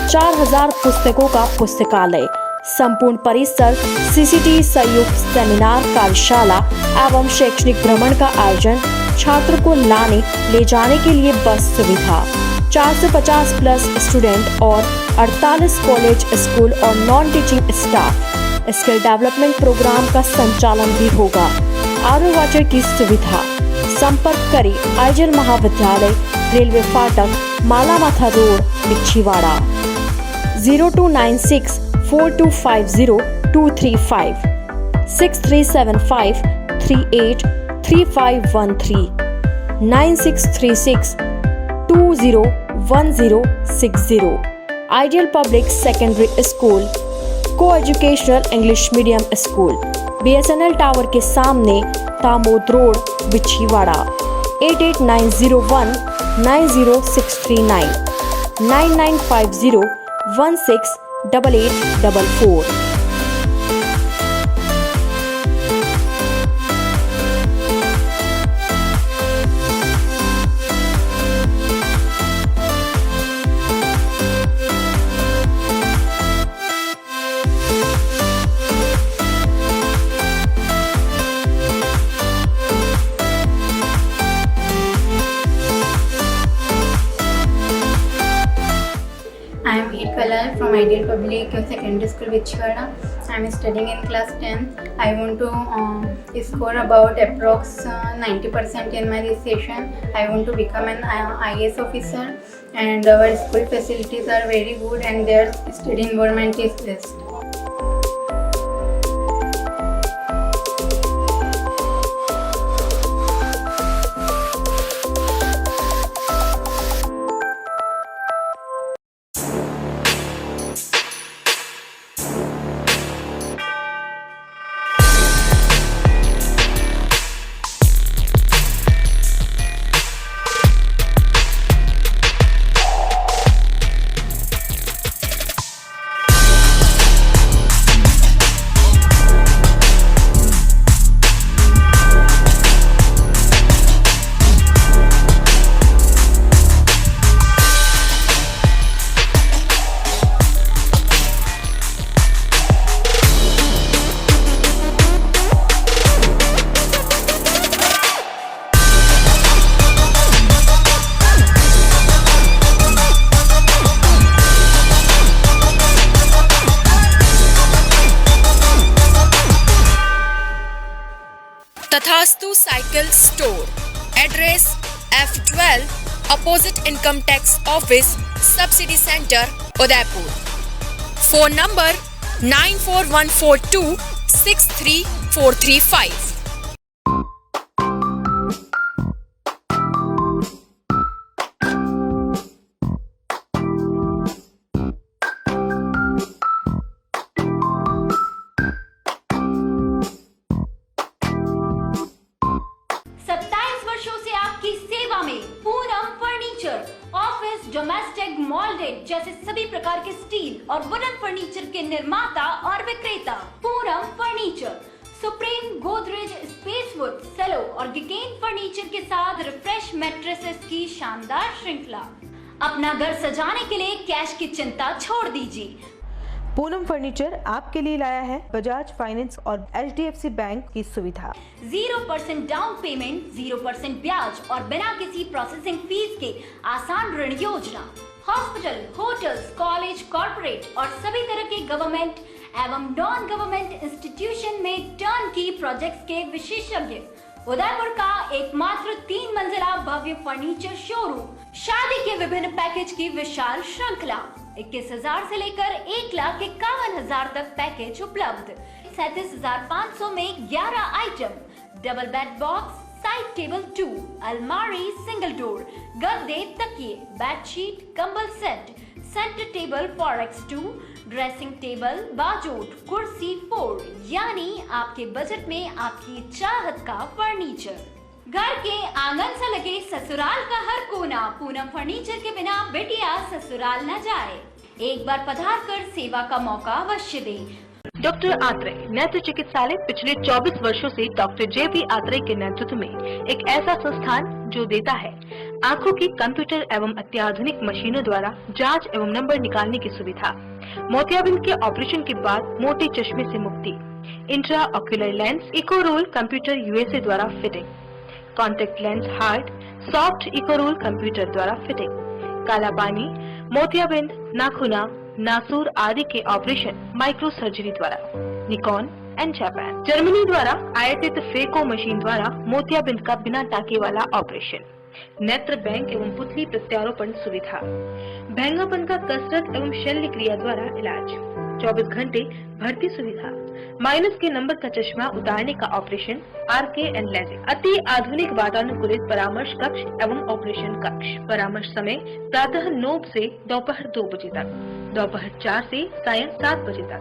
4000 पुस्तकों का पुस्तकालय, संपूर्ण परिसर, CCTV संयुक्त सेमिनार कार्यशाला एवं शैक्षणिक भ्रमण का आयोजन, छात्र को लाने ले जाने के लिए बस सुविधा, 450 प्लस स्टूडेंट और 48 कॉलेज, स्कूल और non teaching staff. Skill development programme का संचालन भी होगा। आरओ वाटर की सुविधा। संपर्क करें आइजल महाविद्यालय, रेलवे फाटक, Malamatha road, Bichhiwara. 0296 4250 235 6375 38 3513 9636 201060। Ideal public secondary school, coeducational English medium school, BSNL tower के सामने, Tamod road, Bichhiwara. 88901 90639 9950 168844। I am Eid Kalal from Ideal Public Secondary School, Bichwada. I am studying in class 10th. I want to score about approx 90% in my this session. I want to become an IAS officer, and our school facilities are very good and their study environment is best. Tathastu cycle store, address F12 opposite income tax office, subsidy centre, Udaipur. Phone number 9414263435। Domestic, moulded जैसे सभी प्रकार के स्टील और वुडन फर्नीचर के निर्माता और विक्रेता पूरम फर्नीचर, सुप्रीम, गोदरेज, स्पेसवुड, सेलो और गिगेन फर्नीचर के साथ रिफ्रेश मैट्रेसेस की शानदार श्रृंखला। अपना घर सजाने के लिए कैश की चिंता छोड़ दीजिए। पूनम फर्नीचर आपके लिए लाया है बजाज फाइनेंस और HDFC बैंक की सुविधा। 0% डाउन पेमेंट, 0% ब्याज और बिना किसी प्रोसेसिंग फीस के आसान ऋण योजना। हॉस्पिटल, होटल्स, कॉलेज, कॉर्पोरेट और सभी तरह के गवर्नमेंट एवं नॉन गवर्नमेंट इंस्टीट्यूशन में टर्न की प्रोजेक्ट्स के विशेषज्ञ। उदयपुर का एकमात्र 3 मंजिला भव्य फर्नीचर शोरूम। शादी के विभिन्न पैकेज की विशाल श्रृंखला। 21,000 से लेकर 1,51,000 तक पैकेज उपलब्ध। 37,500 में 11 item, double bed box, side table 2, अलमारी, सिंगल डोर, गद्दे, तकिए, बेडशीट, कंबल set, centre table 4x2, dressing table, बाजोट, कुर्सी 4, यानी आपके बजट में आपकी चाहत का फर्नीचर। घर के आंगन से लगे ससुराल का हर कोना। पूनम फर्नीचर के बिना बिटिया ससुराल न जाए। एक बार पधार कर सेवा का मौका अवश्य दें। डॉक्टर आत्रेय नेत्र चिकित्सालय पिछले 24 वर्षों से डॉक्टर जे.पी. आत्रेय के नेतृत्व में एक ऐसा संस्थान जो देता है आंखों की कंप्यूटर एवं अत्याधुनिक मशीनों द्वारा जांच एवं नंबर निकालने की सुविधा, मोतियाबिंद के ऑपरेशन के बाद मोटे चश्मे से मुक्ति, intra ocular lens eco roll computer USA द्वारा fitting, contact lens hard soft eco roll computer द्वारा फिटिंग, काला पानी, मोतियाबिंद, नाखूना, नासूर आदि के ऑपरेशन माइक्रो सर्जरी द्वारा, निकॉन एंड जापान, जर्मनी द्वारा आयातित फेको मशीन द्वारा मोतियाबिंद का बिना टाके वाला ऑपरेशन, नेत्र बैंक एवं पुतली प्रत्यारोपण सुविधा, भैंगापन का कसरत एवं शल्य क्रिया द्वारा इलाज, 24 घंटे भर्ती सुविधा, माइनस के नंबर का चश्मा उतारने का ऑपरेशन, आरके एंड लेजिक, अति आधुनिक वातानुकूलित परामर्श कक्ष एवं ऑपरेशन कक्ष, परामर्श समय प्रातः 9 से दोपहर 2 बजे तक, दोपहर 4 से सायं 7 बजे तक,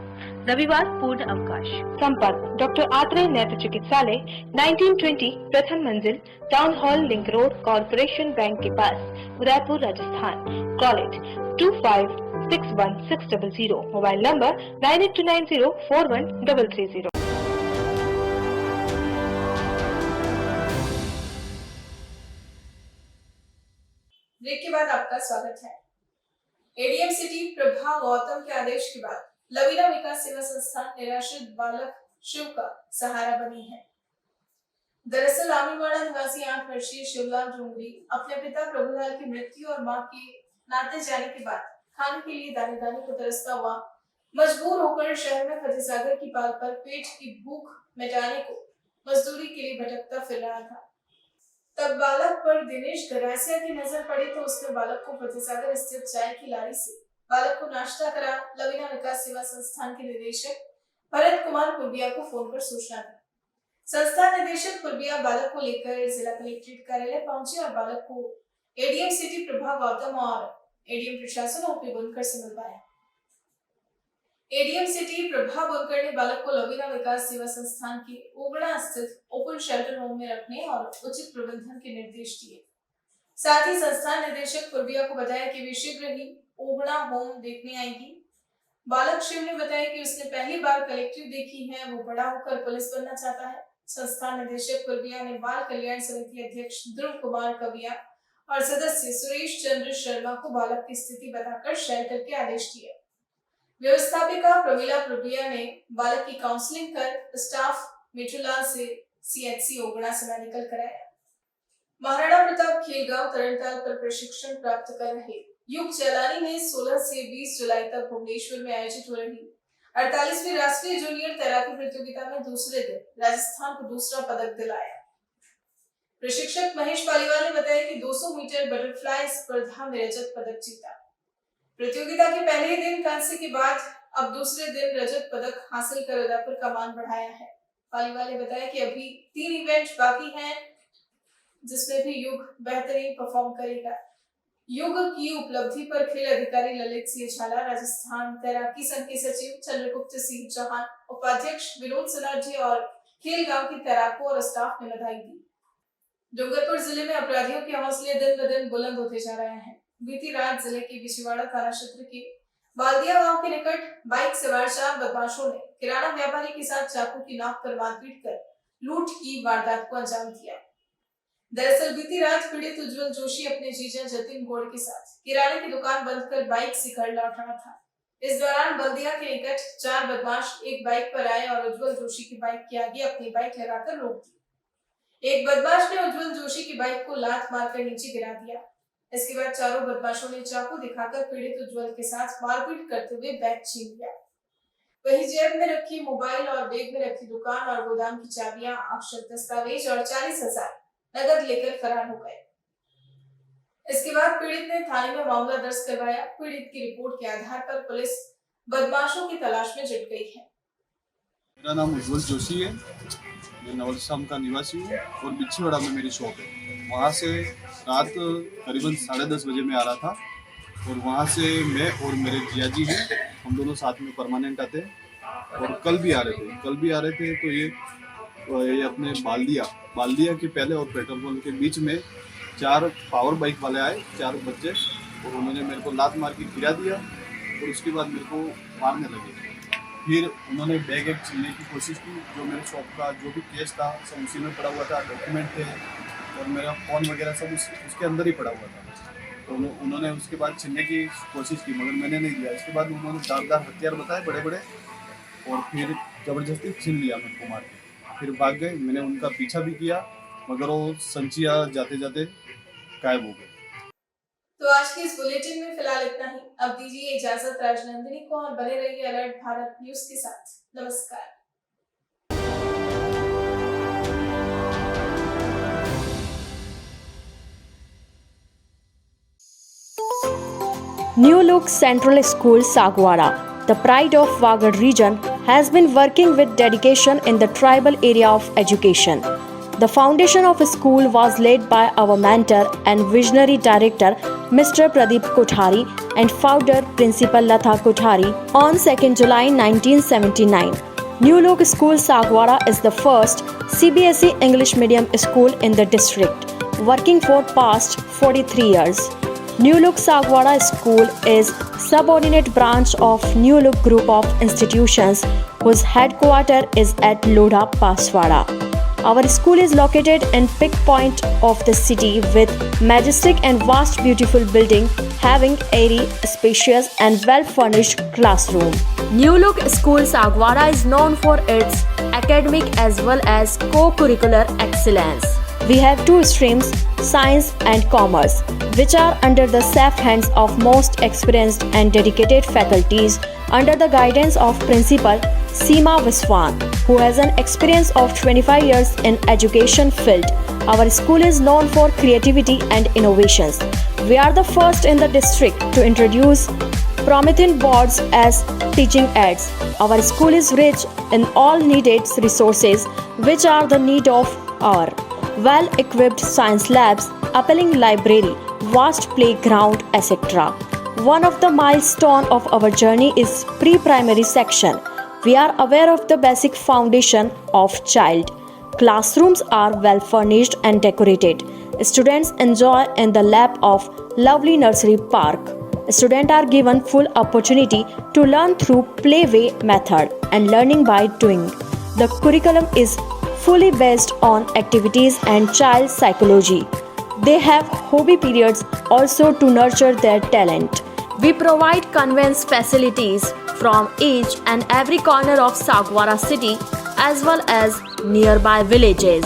रविवार पूर्ण अवकाश। संपर्क डॉक्टर आत्रेय नेत्र चिकित्सालय 1920 प्रथम मंजिल town hall link road corporation bank के पास Udaipur Rajasthan. Call it 25616000, mobile number 9829041330। Break के बाद आपका स्वागत है। एडीएम सिटी प्रभा गौतम के आदेश के बाद लवीना विकास सेवा संस्थान निराश्रित बालक शिव का सहारा बनी है। दरअसल आमीवाड़ा निवासी 8 वर्षीय शिवलाल डोंगरी अपने पिता प्रभुलाल की मृत्यु और मां के नाते जाने के बाद खाने के लिए दाने दाने को तरसता हुआ मजबूर होकर शहर में फतेहसागर की पाल पर पेट की भूख मिटाने को मजदूरी के लिए भटकता फिर रहा था। तब बालक पर दिनेश गरासिया की नजर पड़ी तो उसने बालक को फतेहसागर स्थित चाय की लारी से बालक को नाश्ता करा लवीना विकास सेवा संस्थान के निदेशक भरत कुमार पुरबिया को फोन पर सूचना दी। संस्थान निदेशक पुरबिया बालक को लेकर जिला कलेक्ट्रेट कार्यालय पहुंचे और बालक को एडीएम सिटी प्रभा गौतम और एडीएम प्रशासन ओपी बुनकर से मिलवाया। एडीएम सिटी प्रभा बुनकर ने बालक को लवीना विकास सेवा संस्थान के ओगड़ा स्थित ओपन शेल्टर होम में रखने और उचित प्रबंधन के निर्देश दिए। साथ ही संस्थान निदेशक पुरबिया को बताया कि वे शीघ्र ही ओगड़ा होम देखने आएगी। बालक शिव ने बताया कि उसने पहली बार कलेक्ट्रेट देखी है, वो बड़ा होकर पुलिस बनना चाहता है। संस्थान निदेशक पुरबिया ने बाल कल्याण समिति अध्यक्ष ध्रुव कुमार कविया और सदस्य सुरेश चंद्र शर्मा को बालक की स्थिति बताकर शेल्टर के आदेश दिए। व्यवस्थापिका प्रमिला पुरबिया ने बालक की काउंसलिंग कर स्टाफ मिठुलाल से सीएचसी ओगड़ा से मेडिकल कराया। महाराणा प्रताप खेल गांव तरणताल पर प्रशिक्षण प्राप्त कर रहे युग चैलानी ने 16 से 20 जुलाई तक भुवनेश्वर में आयोजित हो रही 48वीं राष्ट्रीय जूनियर तैराकी प्रतियोगिता में दूसरे दिन राजस्थान को दूसरा पदक दिलाया। प्रशिक्षक महेश पालीवाल ने बताया कि 200 मीटर बटरफ्लाई स्पर्धा में रजत पदक जीता। प्रतियोगिता के पहले ही दिन कांस्य के बाद अब दूसरे दिन रजत पदक हासिल कर उदयपुर का मान बढ़ाया है। पालीवाल ने बताया कि अभी 3 इवेंट बाकी हैं जिसमें भी युग बेहतरीन परफॉर्म करेगा। युग की उपलब्धि पर खेल अधिकारी ललित सिंह झाला, राजस्थान तैराकी संघ के सचिव चंद्रगुप्त सिंह चौहान, उपाध्यक्ष विनोद सनाठी और खेल गांव की तैराकों और स्टाफ ने बधाई दी। डूंगरपुर जिले में अपराधियों के हौसले दिन ब दिन बुलंद होते जा रहे हैं। बीती रात जिले के बिछवाड़ा थाना क्षेत्र के बालदिया गांव के निकट बाइक सवार 4 बदमाशों ने किराना व्यापारी के साथ चाकू की नोक पर मारपीट कर लूट की वारदात को अंजाम दिया। दरअसल बीती रात पीड़ित उज्जवल जोशी अपने जीजा जतिन गौड़ के साथ किराने की दुकान बंद कर बाइक से घर लौट रहा था। इस दौरान बल्दिया के निकट 4 बदमाश एक बाइक पर आए और उज्जवल जोशी की बाइक के आगे अपनी बाइक लगाकर रोक दी। एक बदमाश ने उज्जवल जोशी की बाइक को लात मारकर नीचे गिरा दिया। इसके बाद चारों बदमाशों ने चाकू दिखाकर पीड़ित उज्जवल के साथ मारपीट करते हुए बैग छीन लिया। वहीं जेब में रखी मोबाइल और बैग में रखी दुकान और गोदाम की चाबियां, आवश्यक दस्तावेज और 40,000 नगद लेकर फरार हो गए। इसके बाद पीड़ित ने थाने में मामला दर्ज करवाया। पीड़ित की रिपोर्ट के आधार पर पुलिस बदमाशों की तलाश में जुट गई है। मेरा नाम उज्जवल जोशी है, मैं नवलसाम का निवासी हूँ और बिछवाड़ा में मेरी शॉप है। वहाँ से रात करीबन 10:30 बजे में आ रहा था और वहाँ से मैं और मेरे जियाजी हैं, हम दोनों साथ में परमानेंट आते हैं और कल भी आ रहे थे। तो ये अपने बाल्दिया के पहले और पेट्रोल पंप के बीच में 4 पावर बाइक वाले आए, 4 बच्चे, और उन्होंने मेरे को लात मार के गिरा दिया और उसके बाद मेरे को मारने लगे। फिर उन्होंने बैग एक छीनने की कोशिश की। जो मेरे शॉप का जो भी केस था सब उसी में पड़ा हुआ था, डॉक्यूमेंट थे और मेरा फ़ोन वगैरह सब उसके अंदर ही पड़ा हुआ था। तो उन्होंने उसके बाद छीनने की कोशिश की मगर मैंने नहीं दिया। इसके बाद उन्होंने दागदार हथियार बताए बड़े बड़े और फिर ज़बरदस्ती छीन लिया मेरे को मार के। फिर भाग गए। मैंने उनका पीछा भी किया मगर वो संचिया जाते जाते गायब हो गए। तो आज के इस बुलेटिन में फिलहाल इतना ही। अब दीजिए इजाजत राजनंदिनी को और बने रहिए अलर्ट भारत न्यूज के साथ। नमस्कार। New Look Central School Sagwara, the pride of Wagad region, has been working with dedication in the tribal area of education. The foundation of a school was laid by our mentor and visionary director Mr. Pradeep Kothari and founder Principal Latha Kothari on 2nd July 1979. New Look School Sagwara is the first CBSE English medium school in the district, working for past 43 years. New Look Sagwara School is subordinate branch of New Look Group of Institutions whose headquarters is at Lodha, Paswara. Our school is located in peak point of the city with majestic and vast beautiful building having airy, spacious and well furnished classroom. New Look School Sagwara is known for its academic as well as co-curricular excellence. We have two streams, Science and Commerce, which are under the safe hands of most experienced and dedicated faculties under the guidance of Principal Seema Viswan, who has an experience of 25 years in education field. Our school is known for creativity and innovations. We are the first in the district to introduce Promethean boards as teaching aids. Our school is rich in all needed resources which are the need of our well-equipped science labs, appealing library, vast playground, etc. One of the milestones of our journey is pre-primary section. We are aware of the basic foundation of child. Classrooms are well furnished and decorated. Students enjoy in the lap of lovely nursery park. Students are given full opportunity to learn through playway method and learning by doing. The curriculum is fully based on activities and child psychology. They have hobby periods also to nurture their talent. We provide conveyance facilities from each and every corner of Sagwara city as well as nearby villages.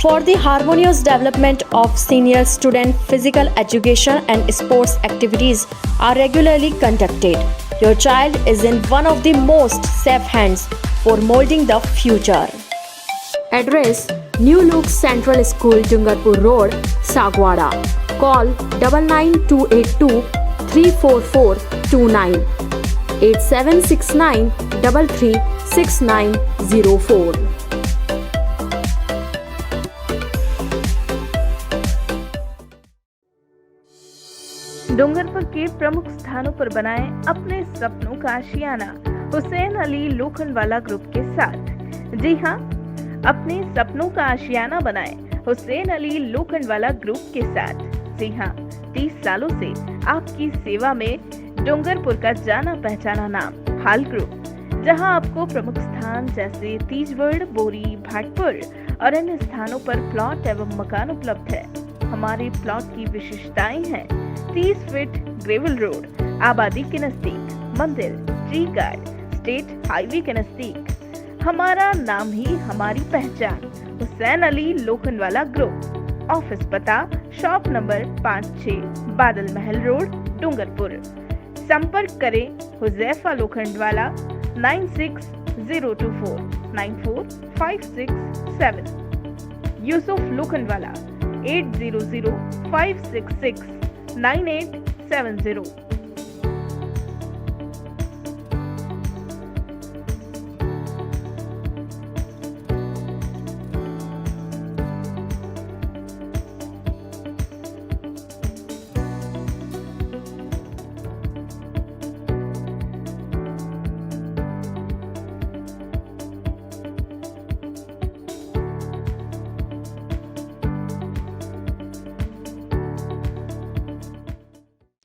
For the harmonious development of senior student, physical education and sports activities are regularly conducted. Your child is in one of the most safe hands for molding the future. Address: New Look Central School, Dungarpur Road, Sagwara. Call 99282 34429 8769 336904. Dungarpur के प्रमुख स्थानों पर बनाएं अपने सपनों का आशियाना हुसैन अली लोखंडवाला ग्रुप के साथ। जी हाँ, अपने सपनों का आशियाना बनाएं हुसैन अली लोखंडवाला ग्रुप के साथ। जी हाँ, 30 सालों से आपकी सेवा में डूंगरपुर का जाना पहचाना नाम हाल ग्रुप, जहां आपको प्रमुख स्थान जैसे तीजवड़, बोरी, भाटपुर और अन्य स्थानों पर प्लॉट एवं मकान उपलब्ध है। हमारे प्लॉट की विशेषताएं हैं 30 फीट ग्रेवल रोड, आबादी के नजदीक, मंदिर, टी गार्ड, स्टेट हाईवे के नजदीक। हमारा नाम ही हमारी पहचान, हुसैन अली लोखंडवाला ग्रुप। ऑफिस पता शॉप नंबर 56, बादल महल रोड, डूंगरपुर। संपर्क करें Huzaifa Lokhandwala 96-024 94-567, Yusuf Lokhandwala 800-566-9870।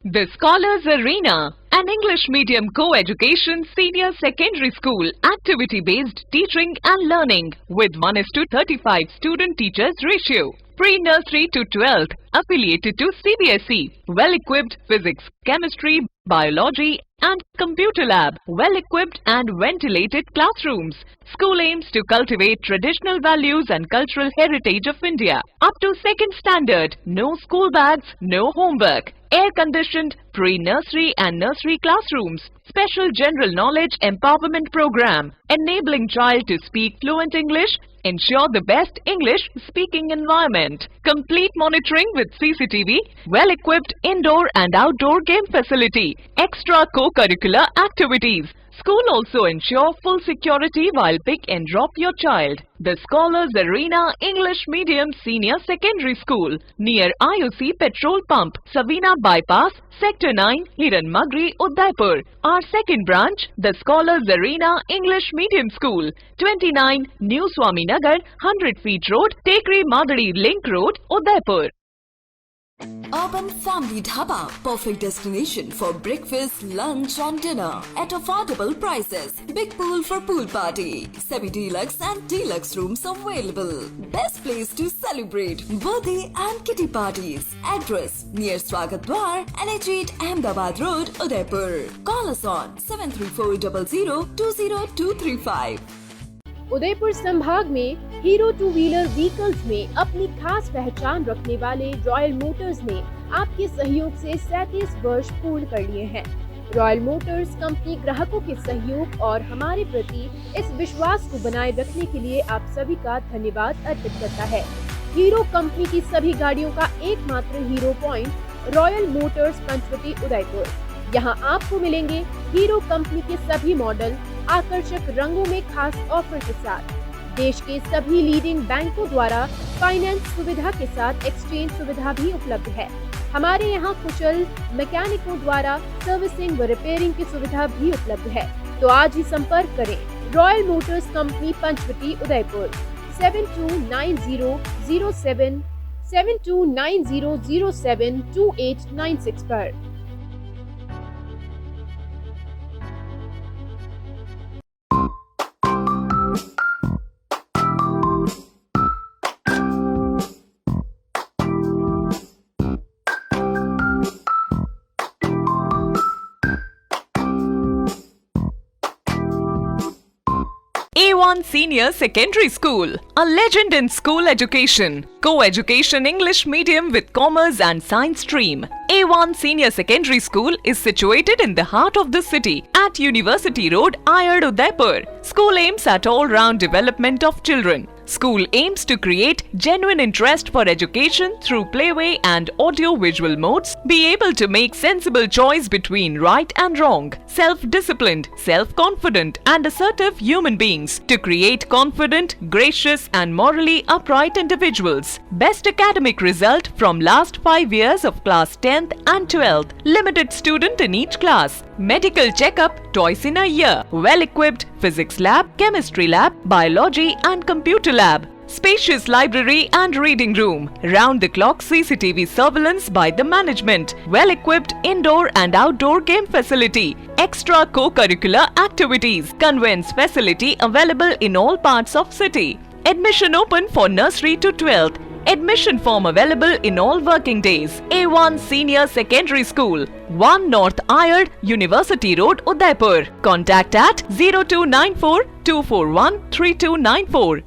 The Scholars Arena an English medium co-education senior secondary school, activity-based teaching and learning with 1:35 student-teachers ratio. Pre-nursery to 12th, affiliated to CBSE. Well-equipped physics, chemistry, biology and computer lab. Well-equipped and ventilated classrooms. School aims to cultivate traditional values and cultural heritage of India. Up to 2nd standard, no school bags, no homework. Air-conditioned pre-nursery and nursery classrooms. Special general knowledge empowerment program, enabling child to speak fluent English. Ensure the best English speaking environment. Complete monitoring with CCTV. Well-equipped indoor and outdoor game facility. Extra co-curricular activities. School also ensure full security while pick and drop your child. The Scholars Arena English Medium Senior Secondary School near IOC Petrol Pump, Savina Bypass, Sector 9, Hiran Magri, Udaipur. Our second branch, the Scholars Arena English Medium School, 29 New Swaminagar, 100 Feet Road, Tekri Madari Link Road, Udaipur. Urban Family Dhaba, perfect destination for breakfast, lunch and dinner at affordable prices. Big pool for pool party, semi-deluxe and deluxe rooms available. Best place to celebrate birthday and kitty parties. Address near Swagat Dwar, NH8 Ahmedabad Road, Udaipur. Call us on 73400 Udaipur संभाग में हीरो टू व्हीलर व्हीकल्स में अपनी खास पहचान रखने वाले रॉयल मोटर्स ने आपके सहयोग से 37 वर्ष पूर्ण कर लिए हैं। रॉयल मोटर्स कंपनी ग्राहकों के सहयोग और हमारे प्रति इस विश्वास को बनाए रखने के लिए आप सभी का धन्यवाद अर्पित करता है। हीरो कंपनी की सभी गाड़ियों का एकमात्र Hero Point Royal Motors Panchvati Udaipur. यहाँ आपको मिलेंगे हीरो कंपनी के सभी मॉडल आकर्षक रंगों में खास ऑफर के साथ। देश के सभी लीडिंग बैंकों द्वारा फाइनेंस सुविधा के साथ एक्सचेंज सुविधा भी उपलब्ध है। हमारे यहाँ कुशल मैकेनिकों द्वारा सर्विसिंग व रिपेयरिंग की सुविधा भी उपलब्ध है। तो आज ही संपर्क करें Royal Motors company Panchvati Udaipur 7290072896 पर। A1 Senior Secondary School, a legend in school education. Co-education English medium with commerce and science stream. A1 Senior Secondary School is situated in the heart of the city at University Road, Ayad, Udaipur. School aims at all-round development of children. School aims to create genuine interest for education through playway and audio-visual modes, be able to make sensible choice between right and wrong, self-disciplined, self-confident and assertive human beings, to create confident, gracious and morally upright individuals. Best academic result from last 5 years of class 10th and 12th. Limited student in each class. Medical checkup twice in a year. Well-equipped physics lab, chemistry lab, biology and computer lab. Spacious library and reading room. Round-the-clock CCTV surveillance by the management. Well-equipped indoor and outdoor game facility. Extra co-curricular activities. Conveyance facility available in all parts of city. Admission open for nursery to 12th. Admission form available in all working days. A1 Senior Secondary School, 1 North Ayad, University Road, Udaipur. Contact at 0294 241 3294.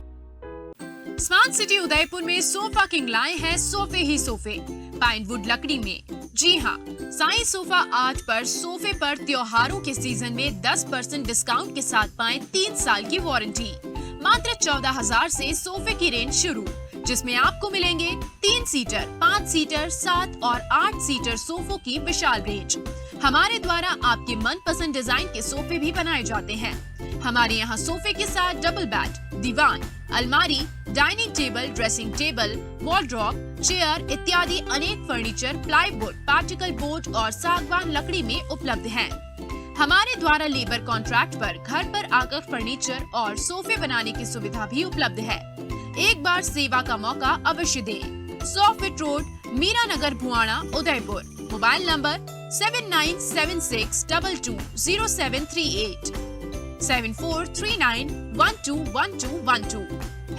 Smart city Udaipur में सोफा किंग लाए हैं सोफे ही सोफे पाइनवुड लकड़ी में। जी हाँ, साई सोफा आर्ट पर सोफे पर त्योहारों के सीजन में 10% डिस्काउंट के साथ पाएं 3 साल की वारंटी। मात्र 14,000 से सोफे की रेंज शुरू, जिसमें आपको मिलेंगे 3 सीटर, 5 सीटर, 7 और 8 सीटर सोफों की विशाल रेंज। हमारे द्वारा आपके मनपसंद डिजाइन के सोफे भी बनाए जाते हैं। हमारे यहाँ सोफे के साथ डबल बेड, दीवान, अलमारी, dining table, dressing table, wardrobe, chair इत्यादि अनेक फर्नीचर प्लाईवुड, पार्टिकल बोर्ड और सागवान लकड़ी में उपलब्ध हैं। हमारे द्वारा लेबर कॉन्ट्रैक्ट पर घर पर आकर फर्नीचर और सोफे बनाने की सुविधा भी उपलब्ध है। एक बार सेवा का मौका अवश्य दें। 100 feet road, Meera Nagar, Bhuana, Udaipur. Mobile number 7976220738 7439121212।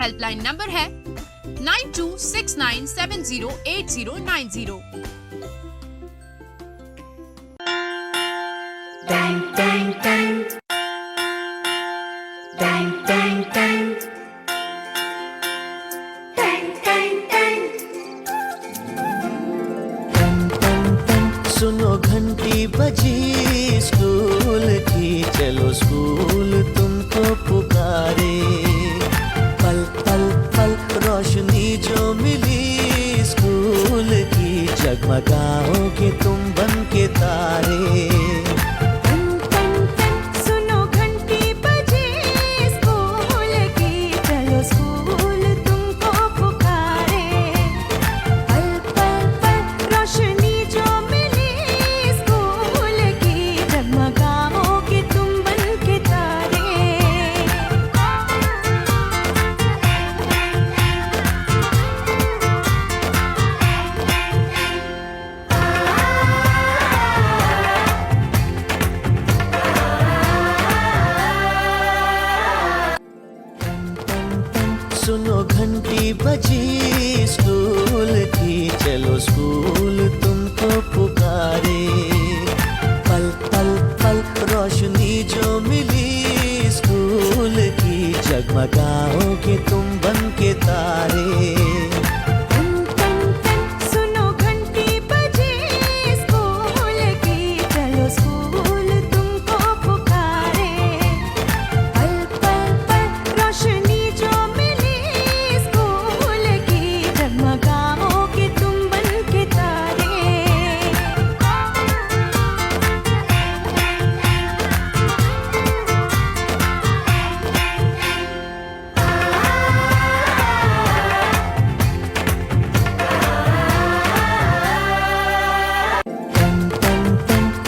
Helpline number है 9269708090। सुनो घंटी बजी स्कूल की, चलो स्कूल तुमको पुकारे। पल पल पल रोशनी जो मिली स्कूल की, जगमगाओगे तुम बन के तारे। सुनो घंटी बजी स्कूल की, चलो स्कूल तुमको पुकारे। पल पल पल रोशनी जो मिली स्कूल की, जगमगाओगे तुम बन के तारे। सुनो घंटी बजी स्कूल की, चलो स्कूल तुमको पुकारे। पल पल पल रोशनी जो मिली स्कूल की, जगमगाओगे तुम बन के तारे। सुनो घंटी बजी स्कूल की, चलो स्कूल तुमको पुकारे। पल पल पल रोशनी जो मिली स्कूल की, जगमगाओगे तुम बन के तारे।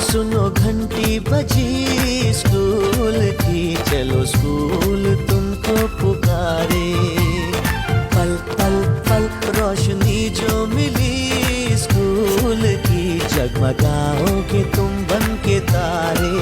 सुनो घंटी बजी स्कूल की, चलो स्कूल तुमको पुकारे। पल पल पल रोशनी जो मिली स्कूल की, जगमगाओगे तुम बन के तारे।